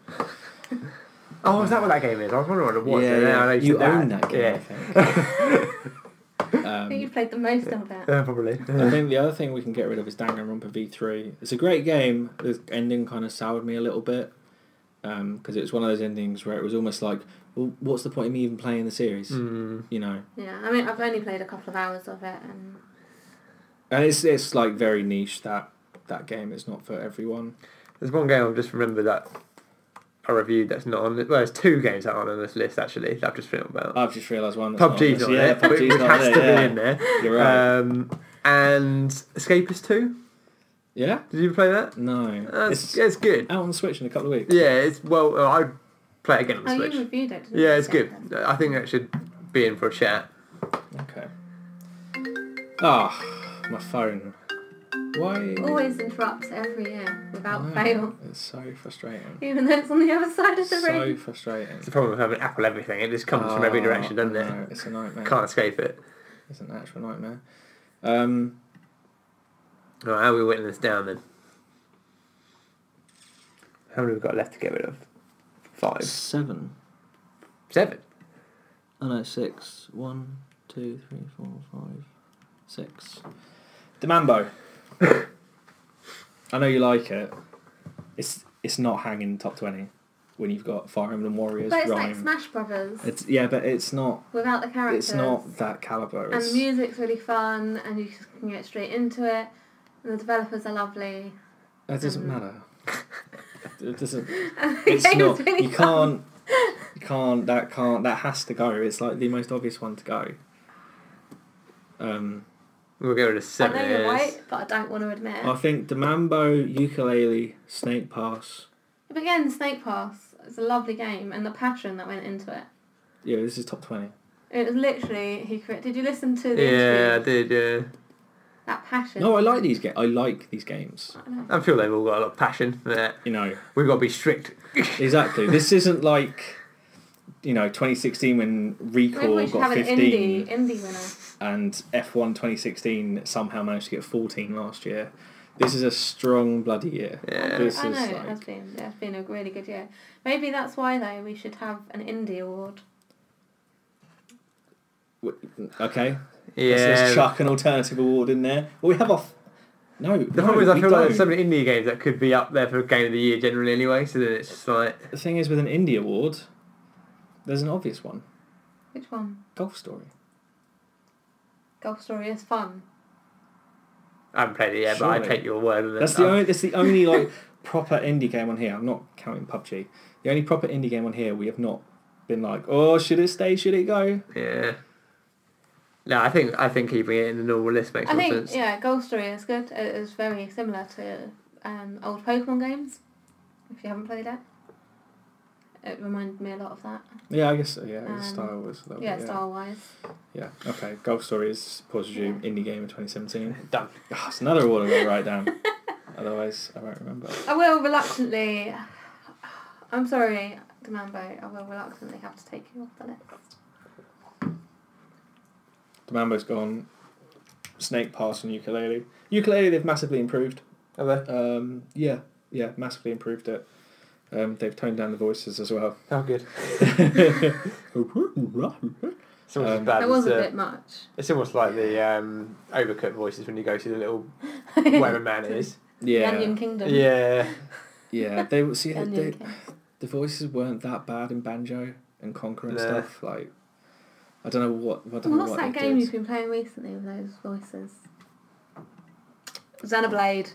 Oh, is that what that game is? I was wondering what it was. Yeah. I know You said own that game, Yeah. I think. I think you've played the most of it. Probably. I think the other thing we can get rid of is Danganronpa V3. It's a great game. The ending kind of soured me a little bit because it was one of those endings where it was almost like, well, what's the point of me even playing the series? You know. Yeah, I mean, I've only played a couple of hours of it, and it's like very niche. That game is not for everyone. There's one game I've just remembered that I reviewed that's not on. Well, there's two games that aren't on this list actually. That I've just forgotten about. I've just realised one. That's PUBG's not not yeah, there, PUBG's which not has there, to yeah. be in there. You're right. And Escapist 2. Yeah. Did you play that? No. It's good. Out on the Switch in a couple of weeks. Yeah, it's I'd play it again on the Switch. you reviewed it, didn't Yeah, you? it's good. I think that should be in for a chat. Okay. Ah, my phone. Why? Always interrupts every year without I know, fail, It's so frustrating. even though it's on the other side of the So room. frustrating. It's the problem with having Apple everything. It just comes from every direction, doesn't No, it? it's a nightmare. Can't escape it. It's an actual nightmare. Right, how are we whittling this down then? How many have we got left to get rid of? 5. 7. 7. Oh no, 6. 1, 2, 3, 4, 5, 6. Demambo. I know you like it. It's not hanging top 20 when you've got Fire Emblem Warriors. But it's Rhyme. like Smash Brothers But it's not. without the characters. It's not that caliber. And the music's really fun, and you can get straight into it. And the developers are lovely. That doesn't matter. It doesn't. And the It's game's not. really You fun. can't. That has to go. It's like the most obvious one to go. We'll get rid of I 7. know you're right, but I don't want to admit. I think Demambo, Yooka-Laylee, Snake Pass. But again, Snake Pass is a lovely game, and the passion that went into it. Yeah, this is top 20. It was literally Did you listen to the Yeah, I interview? did, yeah. That passion. No, I like these games. I like these games. I know. I'm sure they've all got a lot of passion. You know, We've got to be strict. exactly. This isn't like, 2016 when Maybe Recall we should got have an 15 indie winner. and F1 2016 somehow managed to get 14 last year. This is a strong bloody year. Yeah. This I know is it has been. It's been a really good year. Maybe that's why though we should have an indie award. Okay. Yeah. Let's chuck an alternative award in there. Well, we have off. No. The problem is I feel like there's so many indie games that could be up there for Game of the Year generally anyway, so then it's just like... The thing is, with an indie award, there's an obvious one. Which one? Golf Story. Golf Story is fun. I haven't played it yet, but I Surely. take your word on it. That's the only like proper indie game on here. I'm not counting PUBG. The only proper indie game on here we have not been like, oh, should it stay? Should it go? Yeah. No, I think keeping it in the normal list makes more sense. Yeah, Golf Story is good. It is very similar to old Pokemon games. If you haven't played it, it reminded me a lot of that. Yeah, I guess so. Yeah, his style was a little Yeah, bit, style wise. Yeah. Okay. Golf Stories, Pause Resume, Indie Game in 2017. Done. Oh, it's another award I've got to write down. Otherwise, I won't remember. I will reluctantly. I'm sorry, Demambo. I will reluctantly have to take you off the list. Demambo's gone. Snake Pass and Ukulele. Ukulele, they've massively improved. Have they? Yeah, massively improved it. They've toned down the voices as well. Oh, good. It's almost as bad That as was a bit much. It's almost like the overcut voices when you go to the little whatever man it is. Yeah. The Onion Kingdom. Yeah. Yeah, they see The Onion they, King. the voices weren't that bad in Banjo and Conquer and No. stuff. Like, I don't know what. I don't know What's what that they game did. you've been playing recently with those voices? Xenoblade.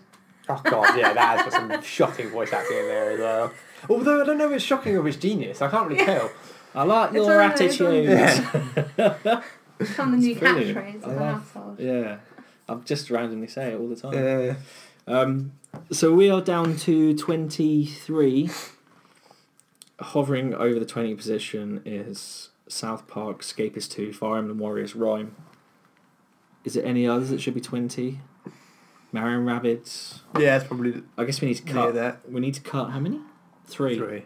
Oh god, yeah, that has got some shocking voice acting in there as well. Although I don't know if it's shocking or if it's genius. I can't really tell. I like It's your one of those attitude. Yeah. Become the new It's brilliant. catchphrase I of the love- household. Yeah, I just randomly say it all the time. So we are down to 23. Hovering over the 20 position is South Park, Escapist 2, Fire Emblem Warriors, Rhyme. Is there any others that should be 20? Mario and Rabbids. Yeah, it's probably I guess we need to near cut. that. We need to cut how many? 3. 3.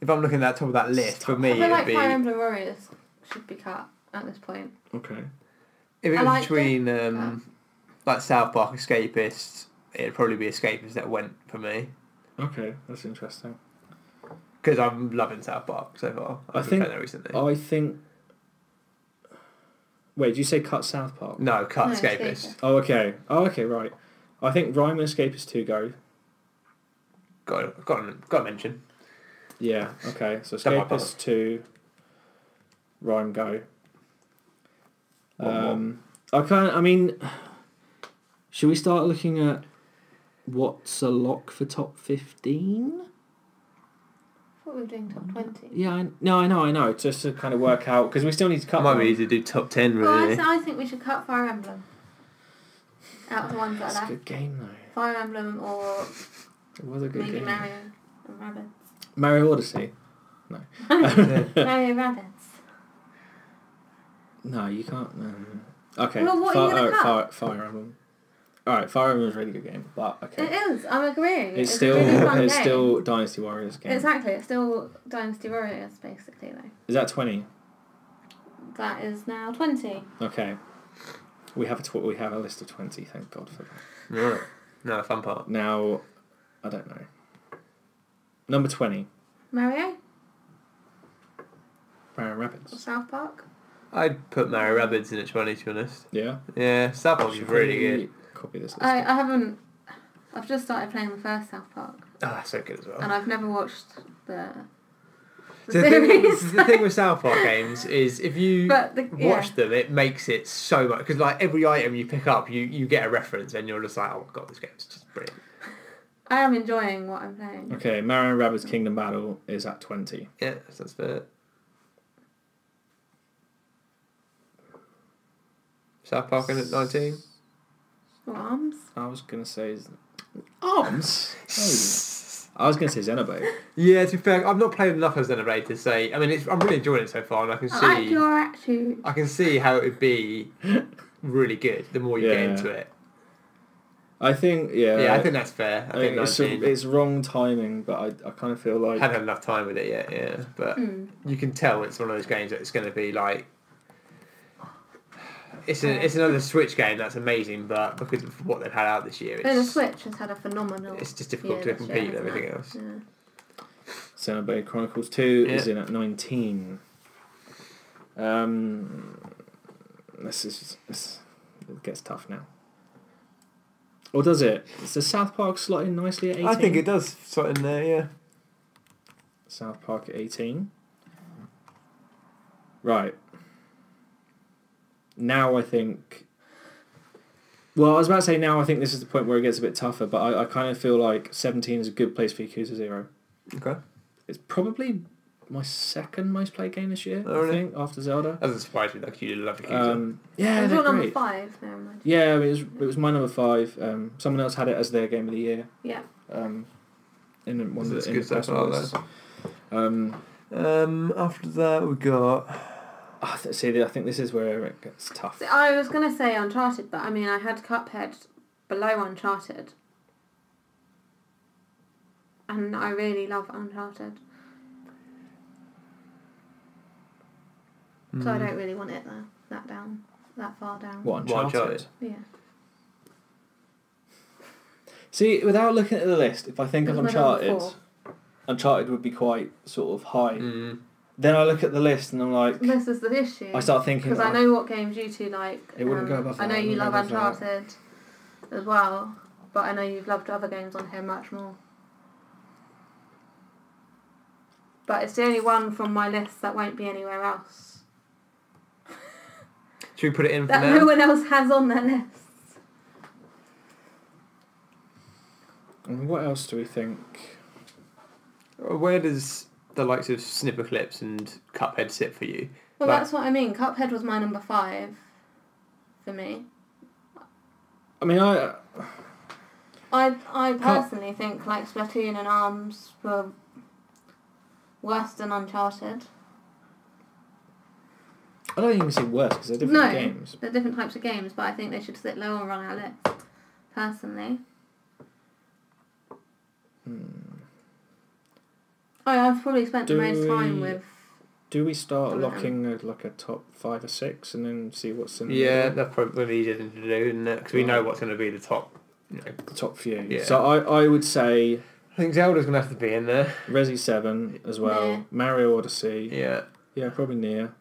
If I'm looking at the top of that list, for me I feel it'd like be Fire Emblem Warriors should be cut at this point. Okay. if it I was liked between it. like South Park, Escapist, it'd probably be Escapist that went for me Okay, that's interesting. because I'm loving South Park so far. I've been think- playing that recently. I think. Wait, did you say cut South Park? No, cut No, Escapist. Escapist. Oh, okay. Oh, okay, right. I think Rhyme and Escapist 2 go. Got to mention. Yeah, okay. So Don't mind Escapist 2, Rhyme go. I mean, should we start looking at what's a lock for top 15? I thought we were doing top 20. Yeah, I know. Just to kind of work out, because we still need to cut Might one. be easy to do top 10 Well, really. I think we should cut Fire Emblem. Out of the ones that That's are a left. good game, though. Fire Emblem or It was a good maybe game. Mario and Rabbids. Mario Odyssey? Mario Rabbids. No, you can't. Okay. Well, what are you gonna cut? Fire Emblem. Alright, Fire Emblem is a really good game, but okay. It is, I'm agreeing. It's a still really fun game. still Dynasty Warriors game. Exactly, it's still Dynasty Warriors basically though. Is that 20? That is now 20. Okay. We have a list of 20. Thank God for that. Right. No, fun part. Now, I don't know. Number 20. Mario? Mario Or Rabbids. South Park? I'd put Mario Rabbids in at 20 to be honest. Yeah. Yeah, South Park is Should really we good. Copy this list. I haven't. I've just started playing the first South Park, Oh, that's so good as well. and I've never watched the The series. thing with South Park games is if you But watch them, it makes it so much because like every item you pick up, you get a reference, and you're just like, oh my god, this game's just brilliant. I am enjoying what I'm playing. Okay, Mario Rabbids Kingdom Battle is at 20. Yeah, that's fair. South Park in at 19. Arms? I was going to say... Arms? Oh. I was going to say Xenoblade. Yeah, to be fair, I've not played enough of Xenoblade to say. I mean, I'm really enjoying it so far, and I can I like see. your attitude. I can see how it would be really good the more you get Yeah. into it. I think, Yeah, I think that's fair. I think it's, 19. it's wrong timing, but I kind of feel I like... haven't had enough time with it yet, yeah. But you can tell it's one of those games that it's going to be like... It's another Switch game that's amazing, but because of what they've had out this year, And the it's, Switch has had a phenomenal. it's just difficult year to this compete year, with hasn't everything it? else. Yeah. Xenoblade Chronicles 2 is Yeah. in at 19. This it gets tough now. Or does it? Does the South Park slot in nicely at 18? I think it does sort in there, yeah. South Park at 18. Right. Now I think... Well, I was about to say now I think this is the point where it gets a bit tougher, but I kind of feel like 17 is a good place for Yakuza 0. Okay. It's probably my second most played game this year, Oh, I really? think, after Zelda. That doesn't surprise me, though, 'cause you love Yakuza. Yeah, It was they're your number great. 5, never mind. Yeah, it was my number 5. Someone else had it as their game of the year. Yeah. in one of That's the good so far, lists. After that we got. See, I think this is where it gets tough. See, I was going to say Uncharted, but I mean, I had Cuphead below Uncharted. And I really love Uncharted. So I don't really want it there, that far down. What, Uncharted? Yeah. See, without looking at the list, if I think of It was my number Uncharted, 4. Uncharted would be quite sort of high. Then I look at the list and I'm like, This is the issue. I start thinking, Because I know what games you two like. It wouldn't go above I know that, you it love wouldn't go above Uncharted as well, but I know you've loved other games on here much more. But it's the only one from my list that won't be anywhere else. Should we put it in for That now? no one else has on their list. and what else do we think? Where does the likes of Snipper Clips and Cuphead sit for you? Well, Like- that's what I mean. Cuphead was my number 5 for me. I mean, I personally think like Splatoon and ARMS were worse than Uncharted. I don't even say worse because they're different No, games. they're different types of games, but I think they should sit lower on our list, personally. I've probably spent the Do most time we- with... Do we start I don't know. locking like a top 5 or 6 and then see what's in Yeah, the that's probably easier thing to do, isn't it? Because we know what's going to be the top. top few? Yeah. So I would say I think Zelda's going to have to be in there. Resi 7 as well, Yeah. Mario Odyssey. Yeah. Yeah, probably Nier.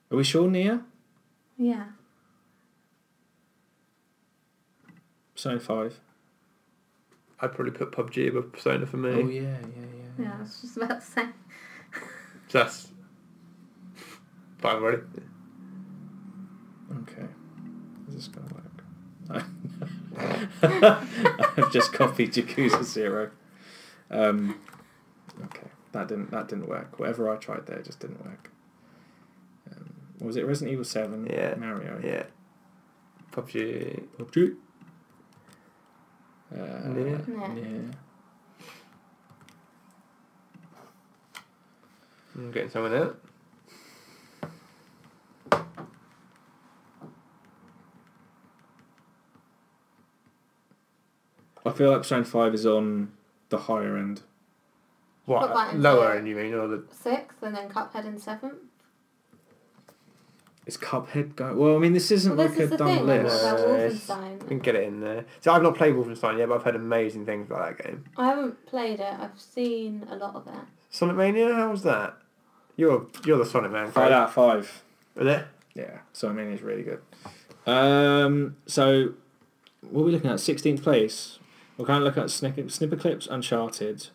Are we sure Nier? Yeah. Persona 5. I'd probably put PUBG above Persona for me. Oh yeah. Yeah, I was just about to say. So that's 5 already. Okay. Is this gonna work? I've just copied Yakuza 0. Okay, that didn't work. Whatever I tried there just didn't work. What was it? Resident Evil 7. Yeah. Mario. Yeah. PUBG. PUBG. Nier. Nier. I'm getting someone out. I feel like Persona 5 is on the higher end. Put that What? into Lower end, you mean? Or the 6th, and then Cuphead in 7th. Is Cuphead going? Well, I mean, this isn't Well, like this is a the dumb thing, like, list. about Yes. Wolfenstein. We can get it in there. So I've not played Wolfenstein yet, but I've heard amazing things about that game. I haven't played it. I've seen a lot of it. Sonic Mania, how was that? You're the Sonic man, 5 Craig. out of 5. Is it? Yeah, so I mean, it's really good. So, what are we looking at? 16th place. We're kind of looking at Snipper Clips, Uncharted.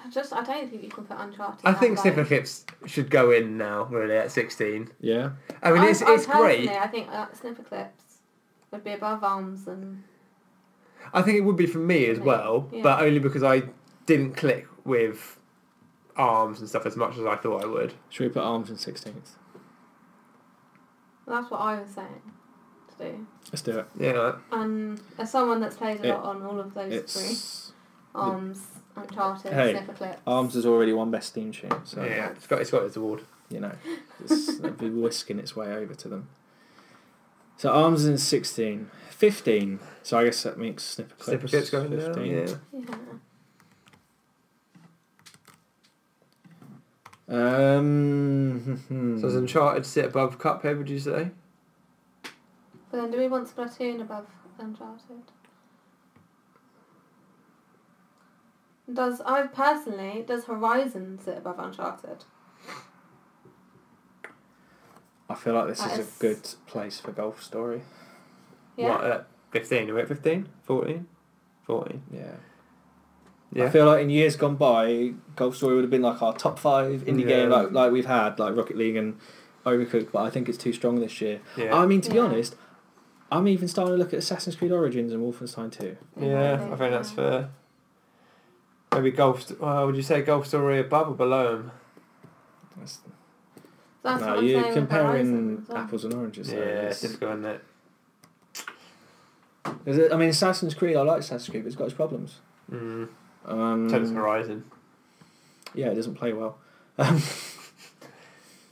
I don't think you can put Uncharted. I that think low. Snipper Clips should go in now, really, at 16. Yeah. I mean, it's great. Personally, I think Snipper Clips would be above ARMS and... I think it would be for me as Me, well, yeah. but only because I didn't click with ARMS and stuff as much as I thought I would. Should we put Arms in 16th? That's what I was saying to do. Let's do it. Yeah. And as someone that's played a lot on all of those three, It's ARMS, Uncharted, Hey, Snipper Clips. Arms has already won Best Theme Tune, so Yeah, it's got its award. you know, it'll be whisking its way over to them. So Arms is in 16. 15. So I guess that makes Snipper Clips. Snipper Clips going down, 15. yeah. Yeah. So does Uncharted sit above Cuphead, would you say? But then do we want Splatoon above Uncharted? Does Horizon sit above Uncharted? I feel like this That is a is- good place for Golf Story. Yeah. What, 15? Are we at 15? 14? 14. Yeah. Yeah. I feel like in years gone by, Golf Story would have been like our top 5 indie Yeah. game, like we've had, like Rocket League and Overcooked. But I think it's too strong this year. Yeah. I mean, to be Yeah. honest, I'm even starting to look at Assassin's Creed Origins and Wolfenstein 2. Yeah, I think that's fair. Maybe would you say Golf Story above or below him? That's, That's no, what I'm you're saying with Horizon comparing as well. apples and oranges. Yeah, There. it's difficult, isn't it? I mean, Assassin's Creed, I like Assassin's Creed, but it's got its problems. So does Horizon. Yeah, it doesn't play well.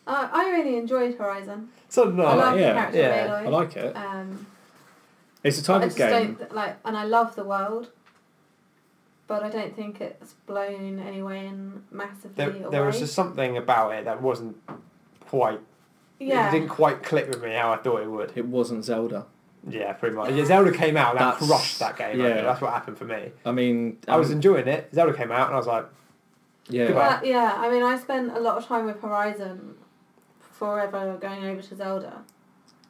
I really enjoyed Horizon. So did I I. love the yeah, character yeah. of Aloy. I like it. It's a But type I of just game. don't like, and I love the world, but I don't think it's blown anyway in massively away. There was just something about it that wasn't quite. Yeah. It didn't quite click with me how I thought it would. It wasn't Zelda. Yeah, pretty much. Yeah, Zelda came out and that That's- crushed that game. yeah. Yeah, that's what happened for me. I mean, I was enjoying it. Zelda came out and I was like, yeah. Goodbye. Yeah, I mean, I spent a lot of time with Horizon before ever going over to Zelda.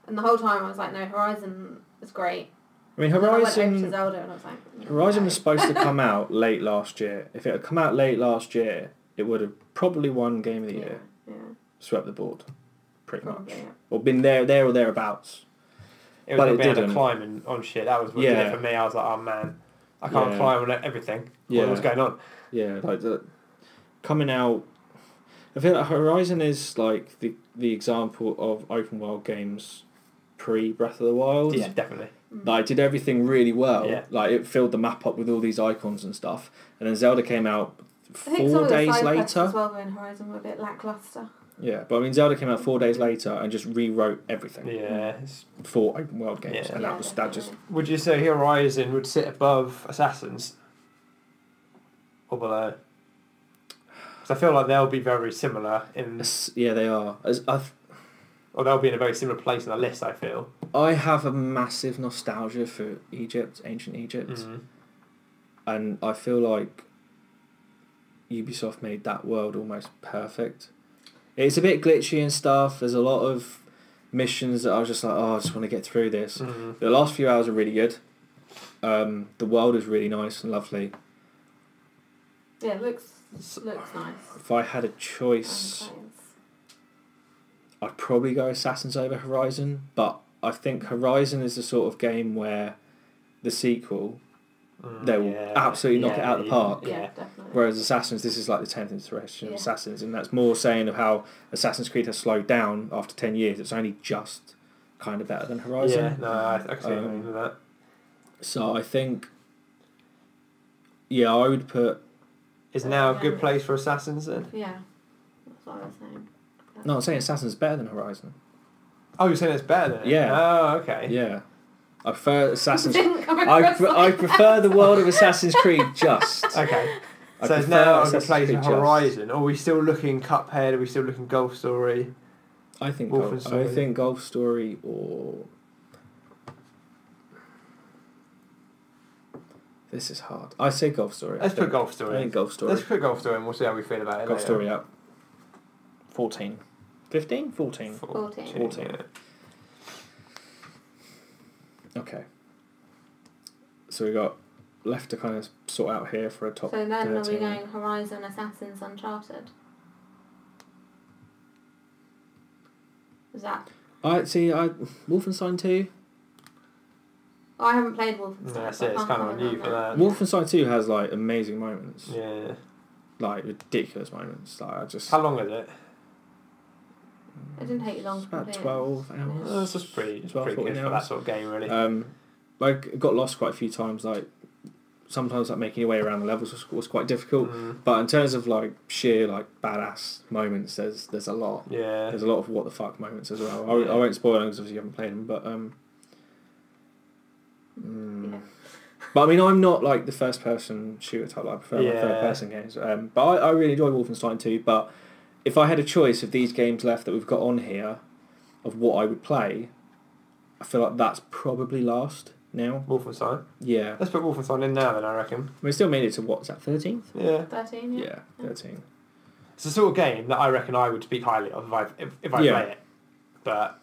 And the whole time I was like, no, Horizon is great. I mean, And then I went over to Horizon. Zelda and I was like... Horizon no. was supposed to come out late last year. If it had come out late last year, it would have probably won Game of the Year, Yeah, swept the board, pretty probably, much, yeah. or been there or thereabouts. it But was it being able to didn't. climb on shit. That was what did Yeah. it for me. I was like, oh man, I can't Yeah. climb on everything. Yeah. What's going on? Yeah, like coming out. I feel like Horizon is like the example of open world games pre Breath of the Wild. Yeah, definitely. Like, did everything really well. Yeah. Like, it filled the map up with all these icons and stuff. And then Zelda came out I think some 4 of the days side quests later. as well in Horizon were a bit lackluster. Yeah, but I mean, Zelda came out 4 days later and just rewrote everything Yeah. It's- for open world games. Yeah. And Yeah, that just. definitely. Would you say Horizon would sit above Assassins or below? Because I feel like they'll be very similar in, Yeah, they are. or they'll be in a very similar place on the list. I feel. I have a massive nostalgia for Egypt, ancient Egypt. Mm-hmm. And I feel like Ubisoft made that world almost perfect. It's a bit glitchy and stuff. There's a lot of missions that I was just like, oh, I just want to get through this. Mm-hmm. The last few hours are really good. The world is really nice and lovely. Yeah, it looks nice. If I had a choice, I'd probably go Assassins over Horizon, but I think Horizon is the sort of game where the sequel, they will absolutely knock it out of the park. Yeah, definitely. Whereas Assassins, this is like the 10th iteration of Yeah. Assassins, and that's more saying of how Assassin's Creed has slowed down after 10 years. It's only just kind of better than Horizon. Yeah, no, I can see what you mean with that. So I think, yeah, I would put... Is now a good place for Assassins then? Yeah, that's what I was saying. No, I'm saying Assassin's better than Horizon. Oh, you're saying it's better than it? Yeah. Oh, okay. Yeah. I prefer Assassin's... Didn't come I across like prefer the world of Assassin's Creed just. Okay. I So it's prefer now a good Assassin's place for Creed just. Horizon. Or are we still looking Cuphead? Are we still looking Golf Story? I think Wolfenstein. Golf Story or... This is hard. I say Golf Story. Let's put Golf Story. I think Golf Story. Let's put Golf Story and we'll see how we feel about it Golf later. Story up. 14. 15? 14. 14. 14. Yeah. Okay. So we got left to kind of sort out here for a top So then 13. are we going Horizon, Assassins, Uncharted? Is that... Wolfenstein 2. Oh, I haven't played Wolfenstein. That's so I it. It's can't kind of on comment you for that. Wolfenstein 2 has like amazing moments. Yeah. Like ridiculous moments. Like I just... How long is it? It didn't take you long It's to about complete. 12 hours. Oh, it's just pretty 12, good 14 for that hours. sort of game, really. Like got lost quite a few times. Like sometimes like making your way around the levels was quite difficult. But in terms of like sheer like badass moments, there's a lot. Yeah. There's a lot of what the fuck moments as well. I Yeah. won't spoil them because obviously you haven't played them. But Yeah. but I mean I'm not like the first person shooter type. I prefer like Yeah. third person games. But I really enjoy Wolfenstein 2. But if I had a choice of these games left that we've got on here, of what I would play, I feel like that's probably last now. Wolfenstein. Yeah. Let's put Wolfenstein in now then, I reckon. We still made it to what's that, 13th? Yeah. 13, yeah. Yeah, 13. It's the sort of game that I reckon I would speak highly of if I Yeah. play it. But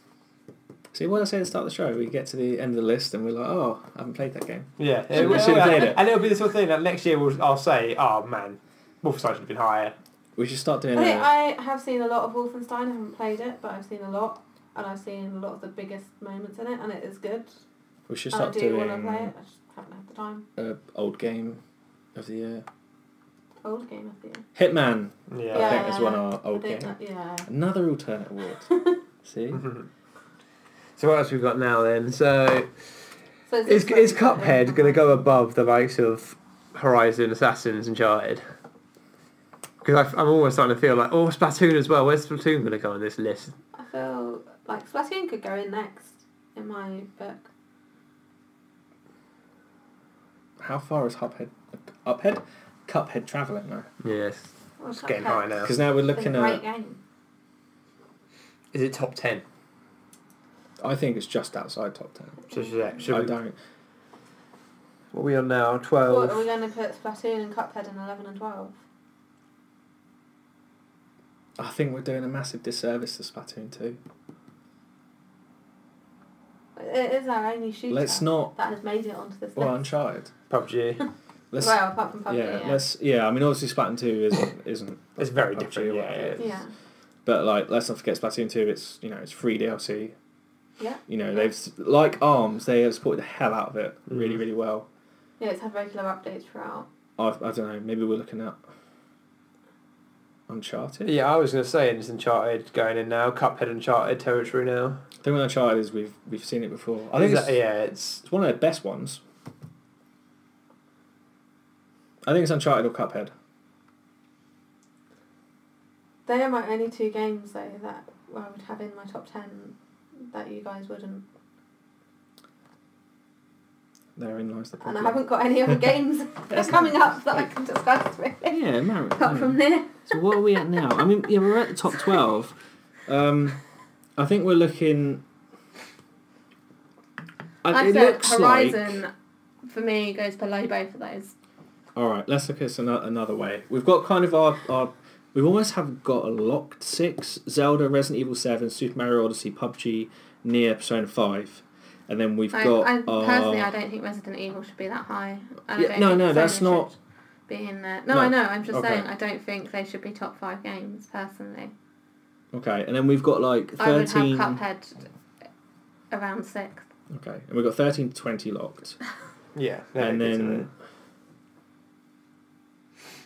See, what I say at the start of the show, we get to the end of the list and we're like, oh, I haven't played that game. yeah, We should have played it. And it'll be the sort of thing that next year I'll say, oh man, Wolfenstein should have been higher. We should start doing I think a... I have seen a lot of Wolfenstein. I haven't played it, but I've seen a lot. And I've seen a lot of the biggest moments in it, and it is good. We should And I start do want to doing play it, I just haven't had the time. old game of the year. Old game of the year. Hitman, Yeah. I think, has won our I old think game. that, yeah. Another alternate award. See? So what else we've got now then? So So Is this Cuphead going to go above the likes of Horizon, Assassins, Uncharted? Because I'm almost starting to feel like, oh, Splatoon as well. Where's Splatoon going to go on this list? I feel like Splatoon could go in next in my book. How far is Cuphead travelling now? Yes, Well, it's getting Cuphead high now. Because now we're is a looking great at. game. Is it top 10? I think it's just outside top 10. So should I we, don't. what are we on now? 12? What, are we going to put Splatoon and Cuphead in 11 and 12? I think we're doing a massive disservice to Splatoon 2. It is our only shooter Let's not. that has made it onto this Well, list. Uncharted. PUBG. Let's. Well, apart from PUBG, Yeah. I mean, obviously, Splatoon 2 isn't. It's very PUBG different, or yeah, whatever it is. Yeah. But like, let's not forget Splatoon 2. It's free DLC. Yeah. You know, they've like ARMS. They have supported the hell out of it. Really, Mhm. really well. Yeah, it's had regular updates throughout. I don't know. Maybe we're looking at Uncharted. Yeah, I was going to say it's Uncharted going in now. Cuphead Uncharted territory now. I think with Uncharted is we've seen it before. I think it's it's one of their best ones. I think it's Uncharted or Cuphead. They are my only two games, though, that I would have in my top 10 that you guys wouldn't. Therein lies the And problem. I haven't got any other games coming up that I can discuss, really. Yeah, Apart from there. So what are we at now? I mean, yeah, we're at the top 12. I think we're looking. Like It I said, looks Horizon, like. for me, goes below both of those. All right, let's look at this another way. We've got kind of our we almost have got a locked 6: Zelda, Resident Evil 7, Super Mario Odyssey, PUBG, Nier, Persona 5, and then we've got. Personally, I don't think Resident Evil should be that high. And Yeah, I don't think that's Sony not. should be in there. No, No, I know. I'm just okay. saying I don't think they should be top 5 games personally. Okay, and then we've got like 13. I would have Cuphead around 6th. Okay, and we've got 13 to 20 locked. yeah. And then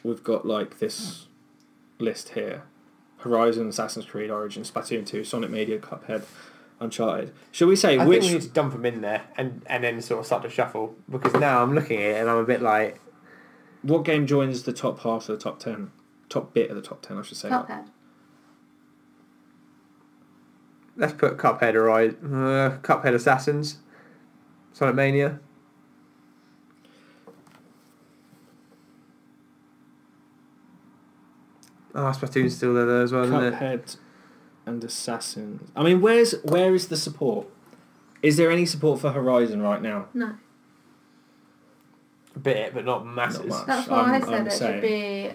we've got like this list here: Horizon, Assassin's Creed Origins, Splatoon 2, Sonic Mania, Cuphead, Uncharted. Shall we say I which? think we need to dump them in there and then sort of start to shuffle, because now I'm looking at it and I'm a bit like, What game joins the top half of the top 10? Top bit of the top 10, I should say. Cuphead. let's put Cuphead Cuphead Assassins, Sonic Mania. Oh, Splatoon's still there as well, isn't it? Cuphead and Assassins. I mean, where is the support? Is there any support for Horizon right now? No. A bit, but not masses. Not much. That's why I I'm said it saying. should be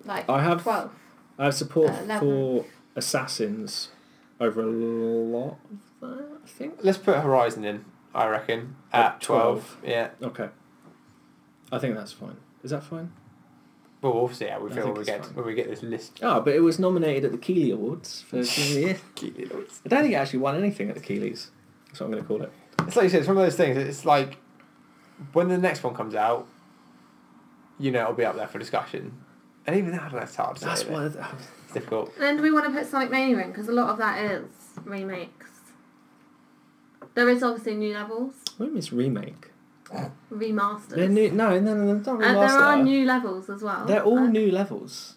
like I have 12. I have support 11. for Assassins over a lot of that, I think. Let's put Horizon in, I reckon, at 12. Yeah. Okay. I think that's fine. Is that fine? Well, we'll see how we I feel think when it's fine. we get this list. Oh, but it was nominated at the Keeley Awards for the year. I don't think it actually won anything at the Keeleys. That's what I'm going to call it. It's like you said, it's one of those things. It's like when the next one comes out, you know, it'll be up there for discussion. And even that, that's hard to say. That's isn't it? why. It's difficult. And do we want to put Sonic Mania in? Because a lot of that is remakes. There is obviously new levels, What is remake? remasters. They're new. No, not And remaster. there are new levels as well. They're all new levels.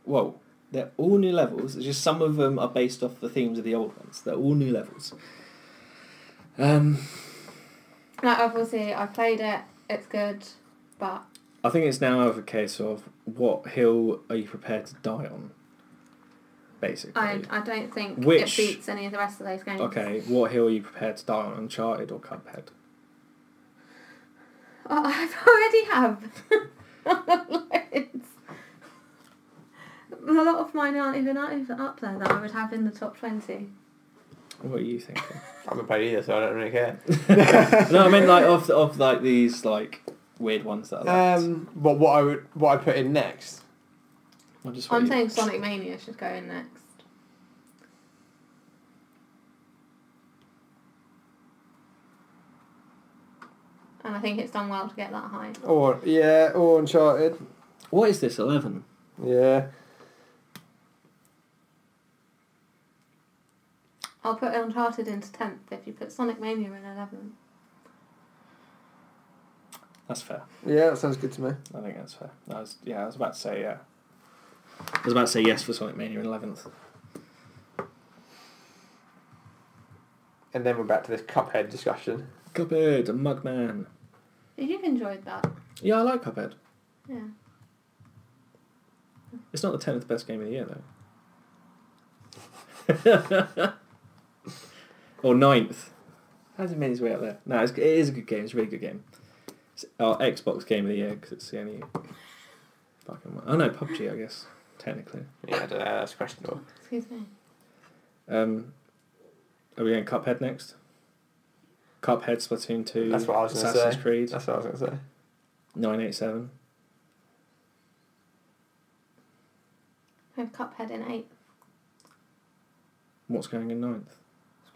Whoa. They're all new levels. It's just some of them are based off the themes of the old ones. They're all new levels. Like, obviously, I played it, it's good, but I think it's now a case of what hill are you prepared to die on, basically. I don't think Which- it beats any of the rest of those games. Okay, what hill are you prepared to die on, Uncharted or Cuphead? Oh, I already have. Loads. A lot of mine aren't even up there that I would have in the top 20. What are you thinking? I haven't played either, so I don't really care. No, I mean like of like these like weird ones that are left. What I put in next. Or just I'm what you- saying Sonic Mania should go in next. And I think it's done well to get that high. Or Uncharted. What is this? 11. Yeah. I'll put Uncharted into 10th if you put Sonic Mania in 11. That's fair. Yeah, that sounds good to me. I think that's fair. I was about to say I was about to say yes for Sonic Mania in 11th. And then we're back to this Cuphead discussion. Cuphead, a Mugman. You've enjoyed that. Yeah, I like Cuphead. Yeah. It's not the 10th best game of the year, though. Or 9th. How's it made its way up there? No, it is a good game. It's a really good game. It's our Xbox game of the year because it's the only fucking one. Oh no, PUBG, I guess, technically. Yeah, I don't know, that's questionable. Excuse me. Are we going Cuphead next? Cuphead, Splatoon 2, That's what I was going to say. Assassin's Creed, That's what I was going to say. 987. We have Cuphead in 8th. What's going in 9th?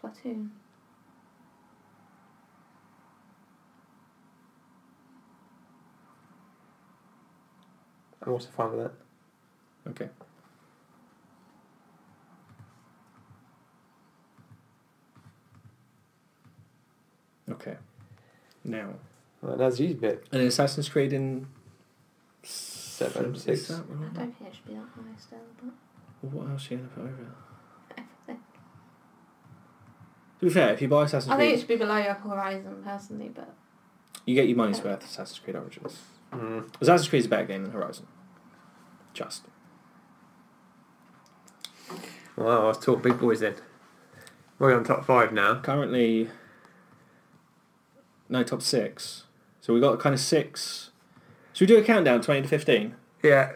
Splatoon. I'm also fine with that. Okay. Okay. Now. Well, that's the easy bit. And Assassin's Creed in 7, is 6. that I right? don't think it should be that high still, but Well, what else are you going to put over? everything. To be fair, if you buy Assassin's I think it Creed, should be below your Horizon personally, but you get your money's worth Assassin's Creed Origins. Mm. Assassin's Creed is a better game than Horizon. Just. Well, let's talk big boys then. We're on top 5 now. Currently, no, top 6. So we got kind of 6. Should we do a countdown, 20 to 15? Yeah,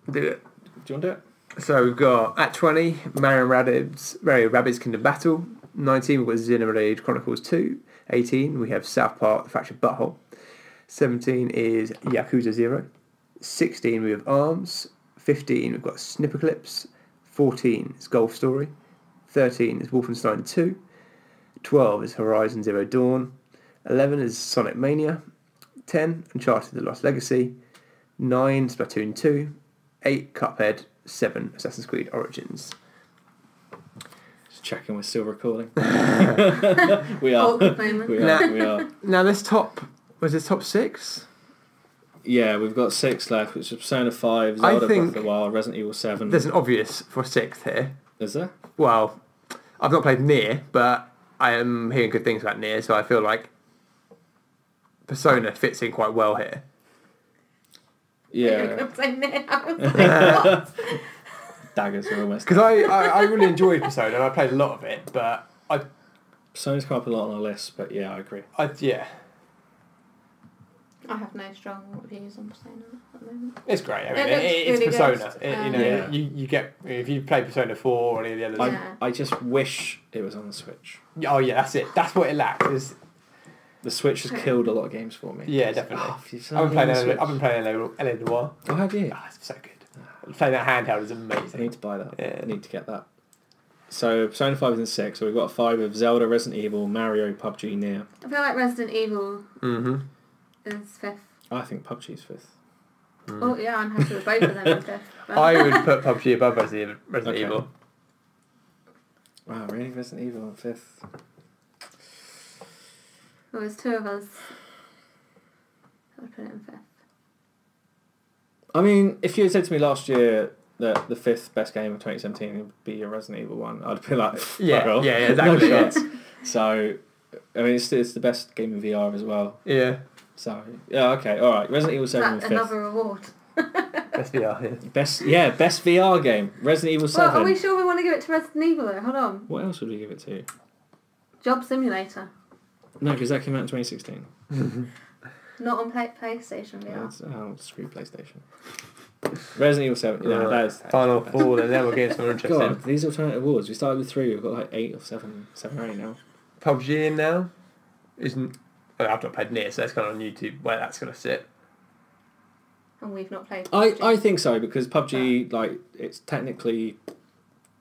do it. Do you want to do it? So we've got at 20, Mario Rabbids Kingdom Battle. 19, we've got Xenoblade Chronicles 2. 18, we have South Park: The Fractured Butthole. 17 is Yakuza 0. 16, we have ARMS. 15, we've got Snipperclips. 14 is Golf Story. 13 is Wolfenstein 2. 12 is Horizon Zero Dawn. 11 is Sonic Mania. 10, Uncharted The Lost Legacy. 9, Splatoon 2. 8, Cuphead. 7, Assassin's Creed Origins. Just checking we're still recording. We are. awkward moment. We are. We are. Now was this top 6? Yeah, we've got 6 left, which is Persona 5, Zelda Breath think of the Wild, Resident Evil 7. There's an obvious for 6th here. Is there? Well, I've not played Nier, but I am hearing good things about Nier, so I feel like Persona fits in quite well here. You're Yeah. going to say now. I was like, what? Daggers are almost. Because I really enjoyed Persona, and I played a lot of it, but Persona's come up a lot on our list, but yeah, I agree. yeah, I have no strong views on Persona at the moment. it's great. I mean, It it's looks really Persona. good. Yeah. You get, if you play Persona 4 or any of the others. Yeah. I just wish it was on the Switch. Oh yeah, that's it. That's what it lacks. Is The Switch has killed a lot of games for me. Yeah, definitely. Oh, if you've I've been on the Switch- playing LA Noire. Oh, have you? Oh, it's so good. Playing that handheld is I amazing. need to buy that. Yeah. I need to get that. So Persona 5 is in 6. So we've got 5 of Zelda, Resident Evil, Mario, PUBG, Nier. I feel like Resident Evil Mm-hmm. is 5th. I think PUBG's 5th. Oh yeah, I'm happy with both of them in 5th. But I would put PUBG above Resident Okay. Evil. Wow, really? Resident Evil on 5th? well, there's 2 of us. I would put it in 5th. I mean, if you had said to me last year that the 5th best game of 2017 would be a Resident Evil one, I'd be like, fuck Yeah, off. yeah, exactly. No chance. So, I mean, it's the best game in VR as well. Yeah. So, yeah, okay, alright. Resident Evil 7 That's on 5th. another award. Best VR, yeah. Best VR game. Resident Evil 7. Well, are we sure we want to give it to Resident Evil though? Hold on. What else would we give it to? Job Simulator. No, because that came out in 2016. Not on PlayStation VR. Screw PlayStation. Resident Evil 7. Yeah, that is Final 4, and then we'll get some more interesting. God, these alternative awards. We started with 3. We've got like 8 or 7 or 8 now. PUBG in now? Isn't... Well, I've not played Nier, so that's kind of on YouTube where that's going to sit. And we've not played I think so, because PUBG, like, it's technically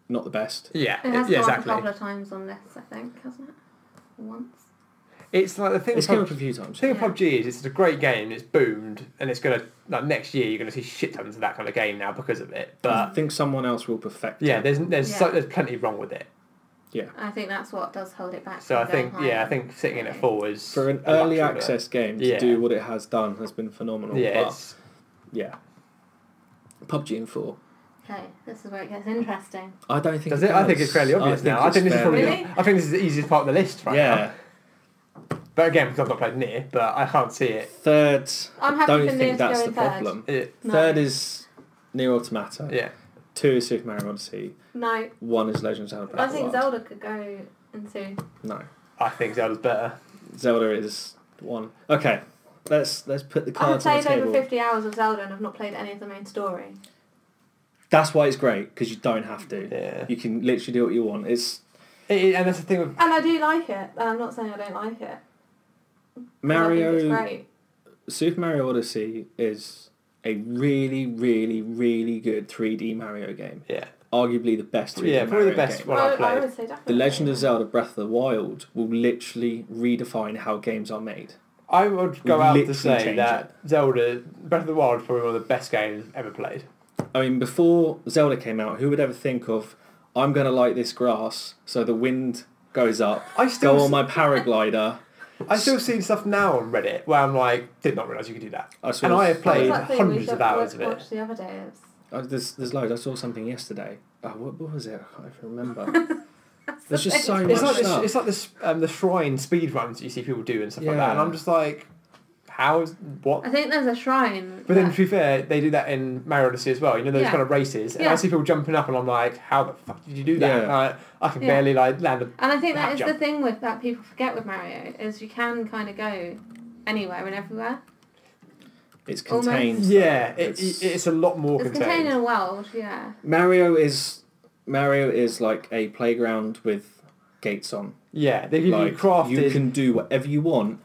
not the best. Yeah, It has yeah, come up a exactly. couple of times on this, I think, hasn't it? Once. It's like the thing It's with come up PUBG, a few times. the thing with Yeah. PUBG is it's a great game, it's boomed, and it's going to, like next year, you're going to see shit tons of that kind of game now because of it. I But think someone else will perfect yeah, it. there's Yeah. there's plenty wrong with it. Yeah. I think that's what does hold it back. So I from think, going yeah, I higher. think sitting in at 4 is For an a early luxury access game to Yeah. do what it has done has been phenomenal. Yeah, But, it's, yeah. PUBG in 4. Okay, this is where it gets interesting. I don't think does it it? I think it's fairly obvious now. I it's think this is probably. Really? I think this is the easiest part of the list right yeah. now. But again, because I've not played Nier, but I can't see it. Third, I'm happy don't for Nier think to that's go the in third. problem. Yeah. Third is Nier Automata. Yeah. 2 is Super Mario Odyssey. No, 1 is Legend of Zelda Breath I of the think Wild. Zelda could go into. No. I think Zelda's better. Zelda is 1. Okay. Let's put the I've cards on the played over table. 50 hours of Zelda and I've not played any of the main story. That's why it's great, because you don't have to. Yeah. You can literally do what you want. It's And that's the thing with. And I do like it. I'm not saying I don't like it. 'Cause I think it's Mario. great. Super Mario Odyssey is a really, really, really good 3D Mario game. Yeah. Arguably the best 3D Yeah, Mario probably the best game. one I've I played. would say definitely. The Legend of Zelda Breath of the Wild will literally redefine how games are made. I would go out to Literally say change that Zelda Breath of the Wild is probably one of the best games ever played. I mean, before Zelda came out, who would ever think of, I'm going to light this grass so the wind goes up, I still go on my paraglider. I still see stuff now on Reddit where I'm like, did not realise you could do that. I saw And I have What was played that thing we hundreds of hours of it. watched the other day? There's loads. I saw something yesterday. Oh, what was it? I can't even remember. There's just so much It's like stuff. it's like this the shrine speed runs you see people do and stuff like that, and Yeah. I'm just like, how is what? I think there's a shrine. But then that- to be fair, they do that in Mario Odyssey as well. You know those Yeah. kind of races, and I Yeah. see people jumping up, and I'm like, how the fuck did you do that? Yeah. And I can Yeah. barely like land a. And I think that That is jump. the thing with that people forget with Mario is you can kind of go anywhere and everywhere. It's Almost. contained. Yeah, It's- it's a lot more It's contained in contained. a world, yeah. Mario is like a playground with gates on. Yeah, they give you Like crafted. you can do whatever you want,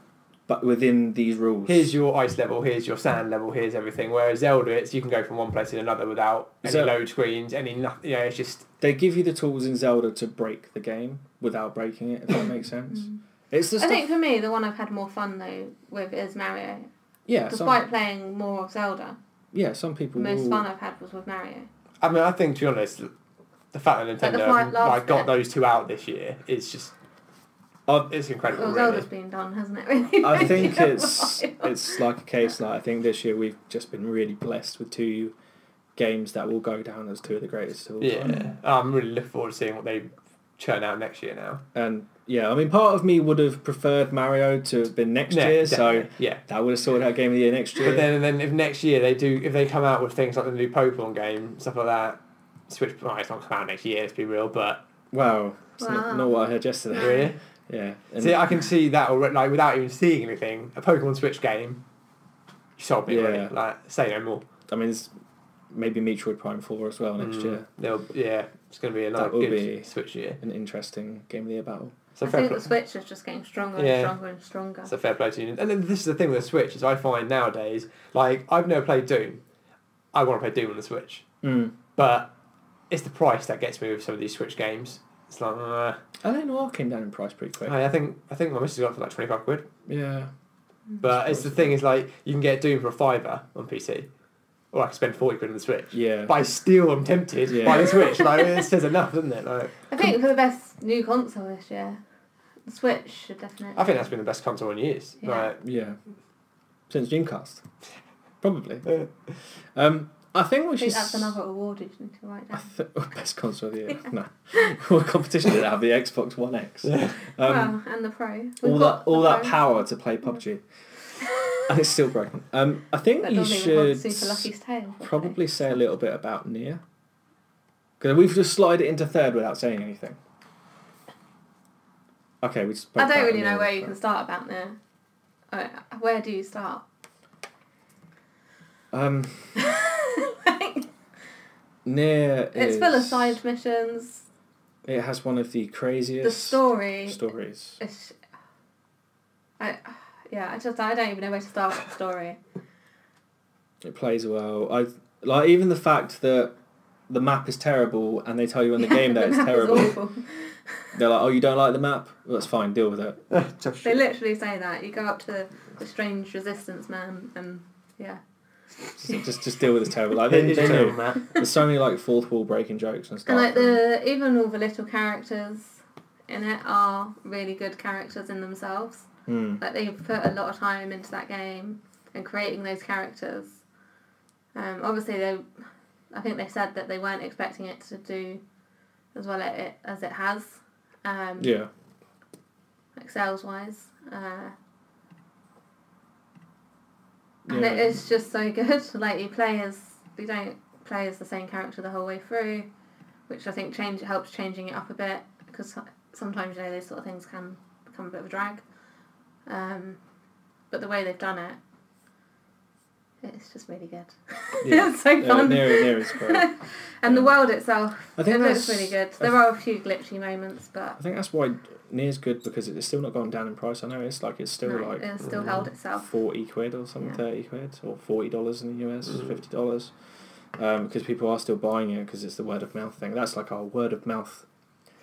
but within these rules. Here's your ice level. Here's your sand level. Here's everything. Whereas Zelda, it's you can go from one place to another without any load screens, any nothing. You know, it's just They give you the tools in Zelda to break the game without breaking it. If that makes sense. It's the I stuff. think for me, the one I've had more fun though with is Mario. yeah, Despite playing more of Zelda, some people. the most will, fun I've had was with Mario. I mean, I think to be honest, the fact that Like Nintendo the have, last like, got bit. those two out this year is just it's incredible. Well, really. Zelda's been done, hasn't it? Really? I think Been a it's while. it's like a case like I think this year we've just been really blessed with 2 games that will go down as 2 of the greatest of all time. Yeah, I'm really looking forward to seeing what they churn out next year now. And yeah, I mean, part of me would have preferred Mario to have been next year, so definitely, yeah. that would have sorted out Game of the Year next year. But then if next year if they come out with things like the new Pokemon game, stuff like that, Switch, well, it's not come out next year, let's be real, but wow, it's Wow. not what I heard yesterday. really, Yeah, and see, I can see that already, like without even seeing anything, a Pokemon Switch game, you sold me already. Yeah. Like, say no more. I mean, it's maybe Metroid Prime 4 as well next year. It's going to be another That will good be- Switch year. An interesting Game of the Year battle. So I fair think play. the Switch is just getting stronger and Yeah. stronger and stronger. So fair play to you. And then this is the thing with the Switch is I find nowadays, like I've never played Doom. I want to play Doom on the Switch, but it's the price that gets me with some of these Switch games. It's like, LA Noir came down in price pretty quick. I think my missus got it for like £25. Yeah. But it's the thing is like you can get Doom for £5 on PC, or I can spend £40 on the Switch. Yeah. But I still am tempted Yeah. by the Switch. Like it says enough, doesn't it? Like I think for the best new console this year, the Switch should definitely. I think that's been the best console in years. Yeah. Like, Yeah. Since Dreamcast. Probably. uh, I think we I should... think that's another award you need to write down. Best console of the year. No. What competition did it have? The Xbox One X. Well, and the Pro. We've all got that the that Pro. power to play PUBG. And it's still broken. I think That you doesn't even hold should Super Lucky's tail. probably say a little bit about Nier. Because we've just slid it into third without saying anything. Okay, we spoke I don't about really Nier, know where you but- can start about there. Where do you start? Like, Nier it's full of side missions. It has one of the craziest The stories. stories. I don't even know where to start with the story. It plays well. I like even the fact that the map is terrible and they tell you in the game that The it's map is terrible. awful. They're like, oh, you don't like the map? Well, that's fine, deal with it. They literally say that. You go up to the strange resistance man and yeah. Just deal with this terrible. Like, It's they terrible, know. Matt. There's so many like fourth wall breaking jokes and stuff. And like even all the little characters, in it are really good characters in themselves. Like they've put a lot of time into that game and creating those characters. Obviously, I think they said that they weren't expecting it to do as well as it has. Yeah. Like sales wise. And Yeah. it is just so good. Like you don't play as the same character the whole way through, which I think helps changing it up a bit, because sometimes those sort of things can become a bit of a drag. But the way they've done it, it's just really good. Yeah. It's so fun. Near is great. And the world itself, I think it looks that's- really good. There are a few glitchy moments, but I think that's why Near's good, because it's still not gone down in price. I know it's still no, like it's still held itself. 40 quid or something, Yeah. 30 quid or $40 in the US, $50. Because people are still buying it because it's the word of mouth thing. That's like our word of mouth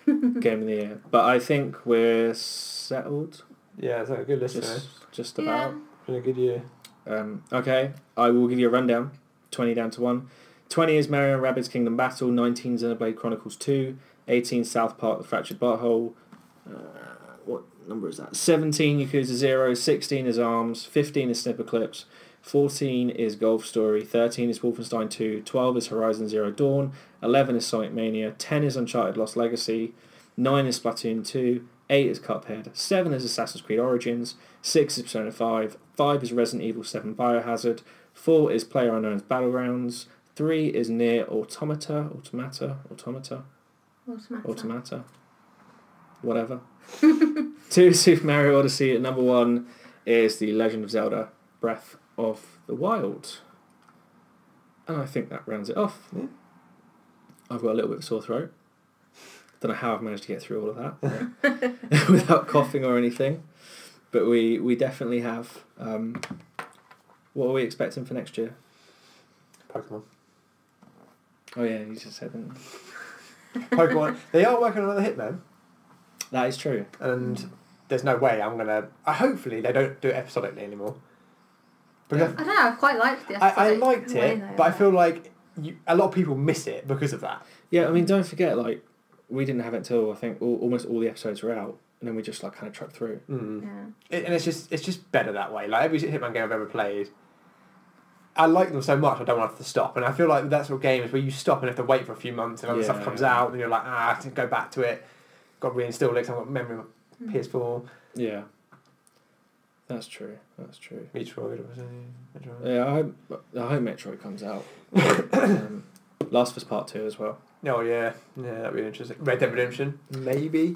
game of the year. But I think we're settled. Yeah, it's like a good list. Just Yeah. about. Been a good year. Okay, I will give you a rundown. 20 down to 1. 20 is Mario & Rabbids Kingdom Battle. 19 Xenoblade Chronicles 2. 18 South Park The Fractured Butthole. What number is that? 17 Yakuza 0. 16 is ARMS. 15 is Snipper Clips. 14 is Golf Story. 13 is Wolfenstein 2. 12 is Horizon Zero Dawn. 11 is Sonic Mania. 10 is Uncharted Lost Legacy. 9 is Splatoon 2. 8 is Cuphead. 7 is Assassin's Creed Origins. 6 is Persona 5. 5 is Resident Evil 7 Biohazard. 4 is PlayerUnknown's Battlegrounds. 3 is Nier Automata. Whatever. 2 is Super Mario Odyssey. And number 1 is The Legend of Zelda Breath of the Wild. And I think that rounds it off. Yeah. I've got a little bit of a sore throat. Don't know how I've managed to get through all of that without coughing or anything. But we definitely have. What are we expecting for next year? Pokemon. Oh yeah, you just said, didn't you? Pokemon. They are working on another Hitman, That is true. and there's no way I'm gonna. Hopefully they don't do it episodically anymore. Because I don't know, I quite liked the I episodic liked way it, though, but I feel like a lot of people miss it because of that. Yeah, I mean, don't forget, like, we didn't have it till I think almost all the episodes were out, and then we just like kind of trucked through. Yeah. And it's just better that way. Like every Hitman game I've ever played, I like them so much I don't want to have to stop. And I feel like that sort of game is where you stop and have to wait for a few months and other stuff comes out and you're like, I have to go back to it. Got to reinstall it 'cause I've got memory of my PS4. Yeah, that's true. Metroid, obviously. Metroid. Yeah, I hope Metroid comes out. Last of Us Part 2 as well. Oh yeah, that'd be interesting. Red Dead Redemption, maybe.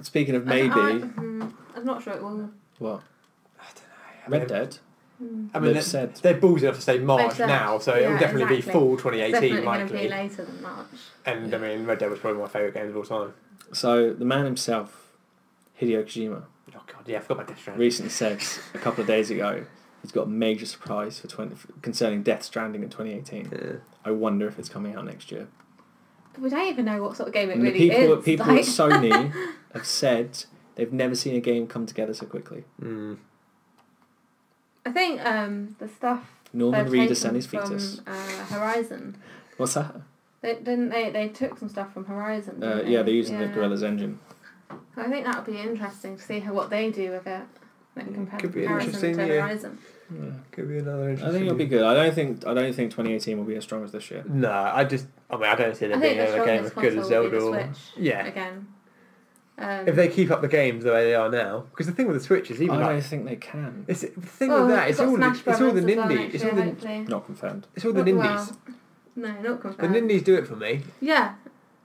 Speaking of maybe, I'm not sure it will. what? I don't know. Red Dead? I mean, They've said. they're ballsy enough to say March They've said- now, so yeah, it'll definitely exactly. be full It's 2018 definitely going to likely. be later than March. And I mean, Red Dead was probably my favourite games of all time. So the man himself, Hideo Kojima, Oh god, yeah, I forgot about Death Stranding. recently said a couple of days ago he's got a major surprise concerning Death Stranding in 2018. Yeah. I wonder if it's coming out next year. We don't even know what sort of game it And the really is. people at Sony have said they've never seen a game come together so quickly. Mm. I think the stuff Norman they've Reedus taken and his from fetus. Horizon. What's that? They took some stuff from Horizon. didn't Yeah, they're using the Yeah. Gorilla's engine. I think that would be interesting to see what they do with it. Like could be comparison interesting, to yeah. Horizon. Yeah. Could be another I interesting. think it'll be good. I don't think 2018 will be as strong as this year. No, I don't see there I being think the another game as strongest good as console will be Zelda. the Or, Switch yeah, again. if they keep up the games the way they are now, because the thing with the Switch is even I don't like think they can. the thing Oh, with that we've it's got all Smash the Brothers as well nindies. next It's year, all the hopefully. Not confirmed. it's all the Well, nindies. no, not The confirmed. nindies do it for me. Yeah,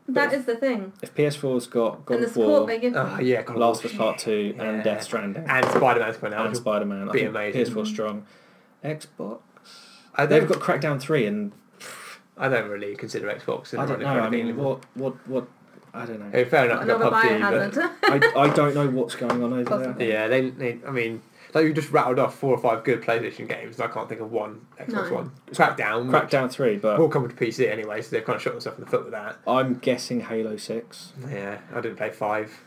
that But is the thing. If PS4's got God And the of support War, they give them. Oh yeah, God of Last of War. Us Part 2, Yeah. and Death Stranding, And Spider-Man's coming out. and Spider-Man, I be think amazing. PS4 strong. Xbox? I They've don't, got Crackdown 3 and I don't really consider Xbox. I don't know. I mean, what? I don't know. Hey, fair enough. Another I've got PUBG, Biohazard. I don't know what's going on over there. Possibly. yeah, they. I mean, like you just rattled off 4 or 5 good PlayStation games. And I can't think of one Xbox No. one. Crackdown. Crackdown 3, but Will come to PC anyway, so they've kind of shot themselves in the foot with that. I'm guessing Halo 6. Yeah, I didn't play 5.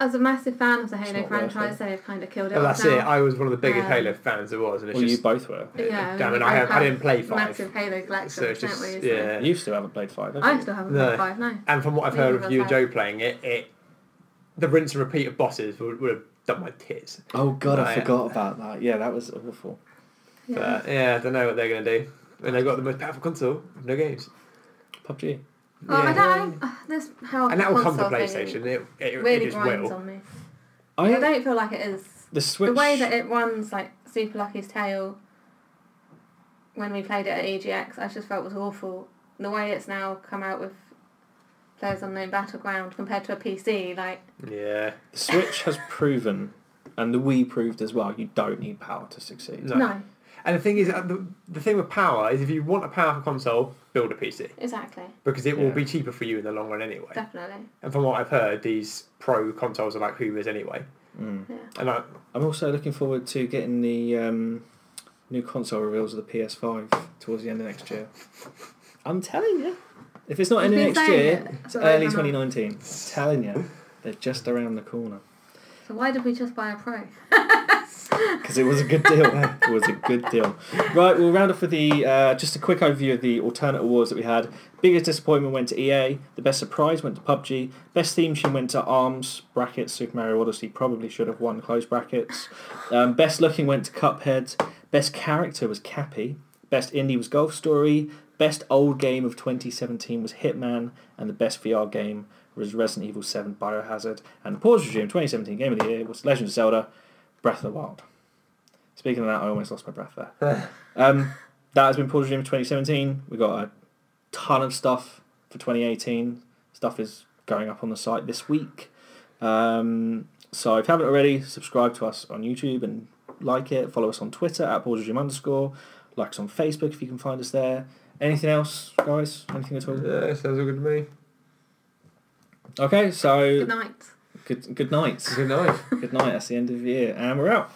As a massive fan of the Halo not worth franchise, it. they've kind of killed it But off that's now. it. I was one of the biggest Um, Halo fans there was, and it's Well, you just. both were. Yeah, Damn it, we I both didn't play have 5. Massive Halo collections, So it's just don't we? So yeah. You still haven't played 5, have I you? still haven't No. played 5, no. And from what I've Neither heard of of us you and have. Joe playing it, the rinse and repeat of bosses would have done my tits. Oh god, I Right. forgot about that. Yeah, that was awful. Yeah. But yeah, I don't know what they're going to do. And they've got the most powerful console, no games. PUBG. Well, Yeah. I don't. This how And that will come to console thing PlayStation. It really just grinds will. on me. I I don't feel like it is. the Switch. The way that it runs like Super Lucky's Tale when we played it at EGX, I just felt was awful. The way it's now come out with Players Unknown Battleground compared to a PC, like Yeah. The Switch has proven, and the Wii proved as well, you don't need power to succeed. No. no, And the thing is, the thing with power is if you want a powerful console, build a PC. exactly, Because it will Yeah. be cheaper for you in the long run anyway. definitely, And from what I've heard, these pro consoles are like Hoovers anyway. Mm. yeah. And I'm also looking forward to getting the new console reveals of the PS5 towards the end of next year. I'm telling you. If it's not You've in been next saying year, it it's for early over a month. 2019. Telling you. They're just around the corner. So why did we just buy a Pro? Because it was a good deal. It was a good deal. Right, we'll round off with the just a quick overview of the alternate awards that we had. Biggest disappointment went to EA. The best surprise went to PUBG. Best theme tune went to ARMS, brackets, Super Mario Odyssey probably should have won, close brackets. Best looking went to Cuphead. Best character was Cappy. Best indie was Golf Story. Best old game of 2017 was Hitman. And the best VR game was Resident Evil 7 Biohazard. And the Pause Regime 2017 Game of the Year was Legend of Zelda Breath of the Wild. Speaking of that, I almost lost my breath there. That has been Pause Regime 2017. We've got a ton of stuff for 2018. Stuff is going up on the site this week. So if you haven't already, subscribe to us on YouTube and like it. Follow us on Twitter at @PauseRegime_. Like us on Facebook if you can find us there. Anything else, guys? Anything at all? yeah, sounds all good to me. Okay, so Good night. good night. Good night. Good night. That's the end of the year, and we're out.